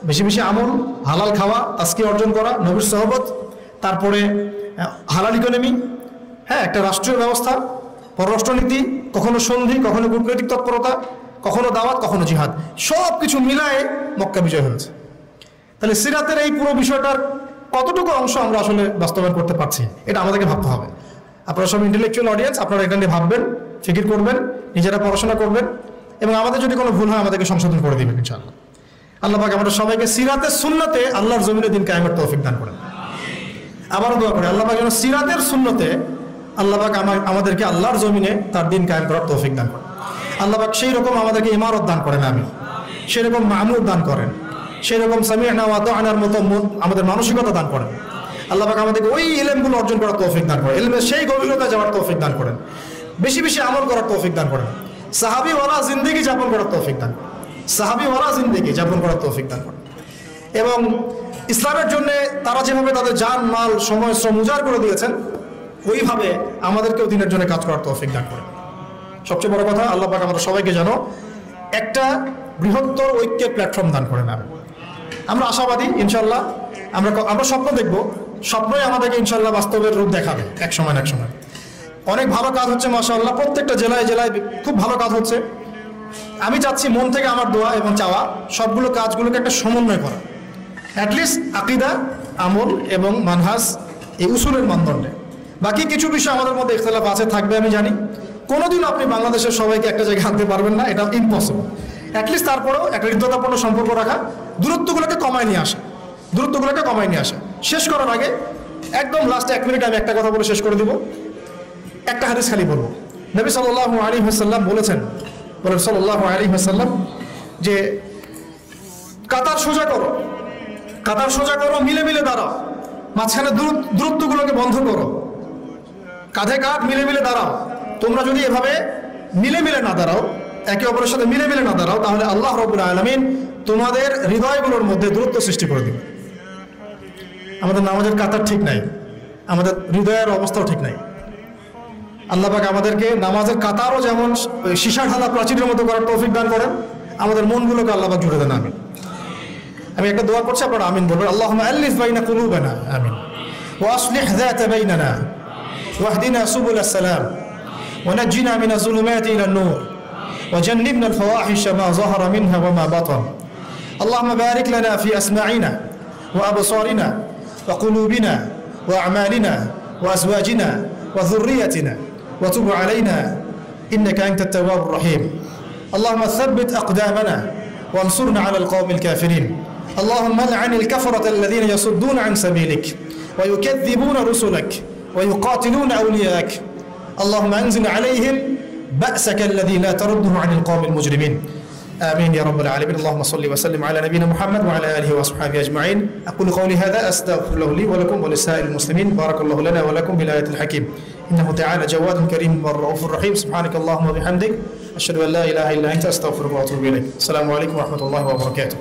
বেশি বেশি আমল, হালাল খাওয়া, তাসকিয়া অর্জন করা, নবীর সহবত, তারপরে হালাল ইকোনমি, হ্যাঁ, একটা রাষ্ট্রীয় ব্যবস্থা, পররাষ্ট্রনীতি, কখনো সন্ধি, কখনো কূটনৈতিক তৎপরতা, কখনো দাওয়াত, কখনো জিহাদ, সব কিছু মিলায়ে মক্কা বিজয় হয়েছে। তাহলে সিরাতের এই পুরো বিষয়টার কতটুকু অংশ আমরা আসলে বাস্তবায়ন করতে পারছি, এটা আমাদেরকে ভাবতে হবে। আপনারা সব ইন্টেলেকচুয়াল অডিয়েন্স, আপনারা এটা নিয়ে ভাববেন, ফিকির করবেন, নিজেরা পড়াশোনা করবেন, এবং আমাদের যদি কোনো ভুল হয় আমাদেরকে সংশোধন করে দিবেন ইনশাআল্লাহ। আল্লাহ পাক আমাদের সবাইকে সিরাতের সুন্নতে আল্লাহর জমিনে দিন কায়েমের তৌফিক দান করেন। আবারও দোয়া করি আল্লাহ পাক যেন সিরাতের সুন্নতে আল্লাহ পাক আমাদেরকে আল্লাহর জমিনে তার দিন কায়েম করার তৌফিক দান করেন। আল্লাহ পাক সেই রকম আমাদেরকে ইমারত দান করেন, আমি সেই রকম মামুদ দান করেন, সেই রকম সামি'না ওয়া আতা'নার মতো আমাদের মানসিকতা দান করেন। আল্লাহ পাক আমাদেরকে ওই ইলমগুলো অর্জন করার তৌফিক দান করেন, ইলমের সেই গভীরতায় যাওয়ার তৌফিক দান করেন, বেশি বেশি আমল করার তৌফিক দান করেন, সাহাবীওয়ালা জিন্দেগি যাপন করার তৌফিক দান করেন, সাহাবীওয়ালা জিন্দেগি যাপন করার তৌফিক দান করেন। এবং ইসলামের জন্য তারা যেভাবে তাদের জান, মাল, সময়, শ্রম উজাড় করে দিয়েছেন, ওইভাবে আমাদেরকেও দিনের জন্য কাজ করার তৌফিক দান করেন। সবচেয়ে বড় কথা, আল্লাহ পাক আমাদের সবাইকে যেন একটা বৃহত্তর ঐক্যের প্ল্যাটফর্ম দান করেন। আমরা আশাবাদী ইনশাল্লাহ, আমরা স্বপ্ন দেখব, স্বপ্নই আমাদেরকে ইনশাল্লাহ বাস্তবের রূপ দেখাবে এক সময় না এক সময়। অনেক ভালো কাজ হচ্ছে মাশাআল্লাহ, প্রত্যেকটা জেলায় জেলায় খুব ভালো কাজ হচ্ছে। আমি চাচ্ছি, মন থেকে আমার দোয়া এবং চাওয়া, সবগুলো কাজগুলোকে একটা সমন্বয় করা, অ্যাটলিস্ট আকীদা, আমল এবং মানহাজ, এই উসুলের মানদণ্ডে। বাকি কিছু বিষয় আমাদের মধ্যে ইখতিলাফ আছে, থাকবে, আমি জানি। কোনোদিন আপনি বাংলাদেশের সবাইকে একটা জায়গায় আনতে পারবেন না, এটা ইম্পসিবল। অ্যাটলিস্ট তারপরেও একটা হৃদ্যতাপূর্ণ সম্পর্ক রাখা, দূরত্বগুলোকে কমায় নিয়ে আসা। শেষ করার আগে একদম লাস্ট 1 মিনিট আমি একটা কথা বলে শেষ করে দিব। একটা হাদিস খালি বলবো। নবী সাল্লাল্লাহু আলাইহি ওয়াসাল্লাম বলেছেন সাল্লাল্লাহু আলাইহি ওয়াসাল্লাম যে কাতার সোজা করো, মিলে মিলে দাঁড়াও, মাঝখানে দূরত্বগুলোকে বন্ধ করো, কাঁধে কাঁধ মিলে মিলে দাঁড়াও। তোমরা যদি এভাবে মিলে মিলে না দাঁড়াও, একে অপরের সাথে মিলে মিলে না দাঁড়াও, তাহলে আল্লাহ রাব্বুল আলামিন তোমাদের হৃদয়গুলোর মধ্যে দূরত্ব সৃষ্টি করে দিবে। আমাদের নামাজের কাতার ঠিক নাই, আমাদের হৃদয়ের অবস্থাও ঠিক নাই। আল্লাহ পাক আমাদেরকে নামাজের কাতারও যেমন সীসা ঢালা প্রাচীরের মতো করার তৌফিক দান করেন, আমাদের মনগুলোকে আল্লাহ পাক জুড়ে দেন। আমি একটা দোয়া করছি, আপনারা আমিন বলবেন। আল্লাহুম্মা আল্লিফ বাইনা কুলুবিনা, আমিন। ওয়া আসলিহ যাতা বাইনানা ওয়াহদিনা সুবুলাস সালাম ওয়া নাজ্জিনা মিনাজ যুলুমাতি ইলান নূর ওয়া জান্নিবনা আল ফাওয়াহিশা মা যাহারা মিনহা ওয়া মা বাতান। আল্লাহুম্মা বারিক লানা ফি আসমা'িনা ওয়া আবসারিনা ওয়া কুলুবিনা ওয়া আমালিনা ওয়া আজওয়াজিনা ওয়া যুররিয়াতিনা ওয়া তুব আলাইনা ইন্নাকা আনতাত তাওয়াবুর রহিম। اللهم ثبت أقدامنا وانصرنا على القوم الكافرين. اللهم لعن الكفرة الذين يصدون عن سبيلك ويكذبون رسلك ويقاتلون أولياءك. اللهم أنزل عليهم بأسك الذي لا ترده عن القوم المجرمين. آمين يا رب العالمين. اللهم صل وسلم على نبينا محمد وعلى آله وأصحابه أجمعين. أقول قولي هذا أستغفر الله لي ولكم ولسائر المسلمين. بارك الله لنا ولكم بالآية الحكيم. إنه تعالى جواد كريم والرؤوف الرحيم. سبحانك اللهم وبحمدك أشهد أن لا إله إلا أنت أستغفرك وأتوب إليك. السلام عليكم ورحمة الله وبركاته.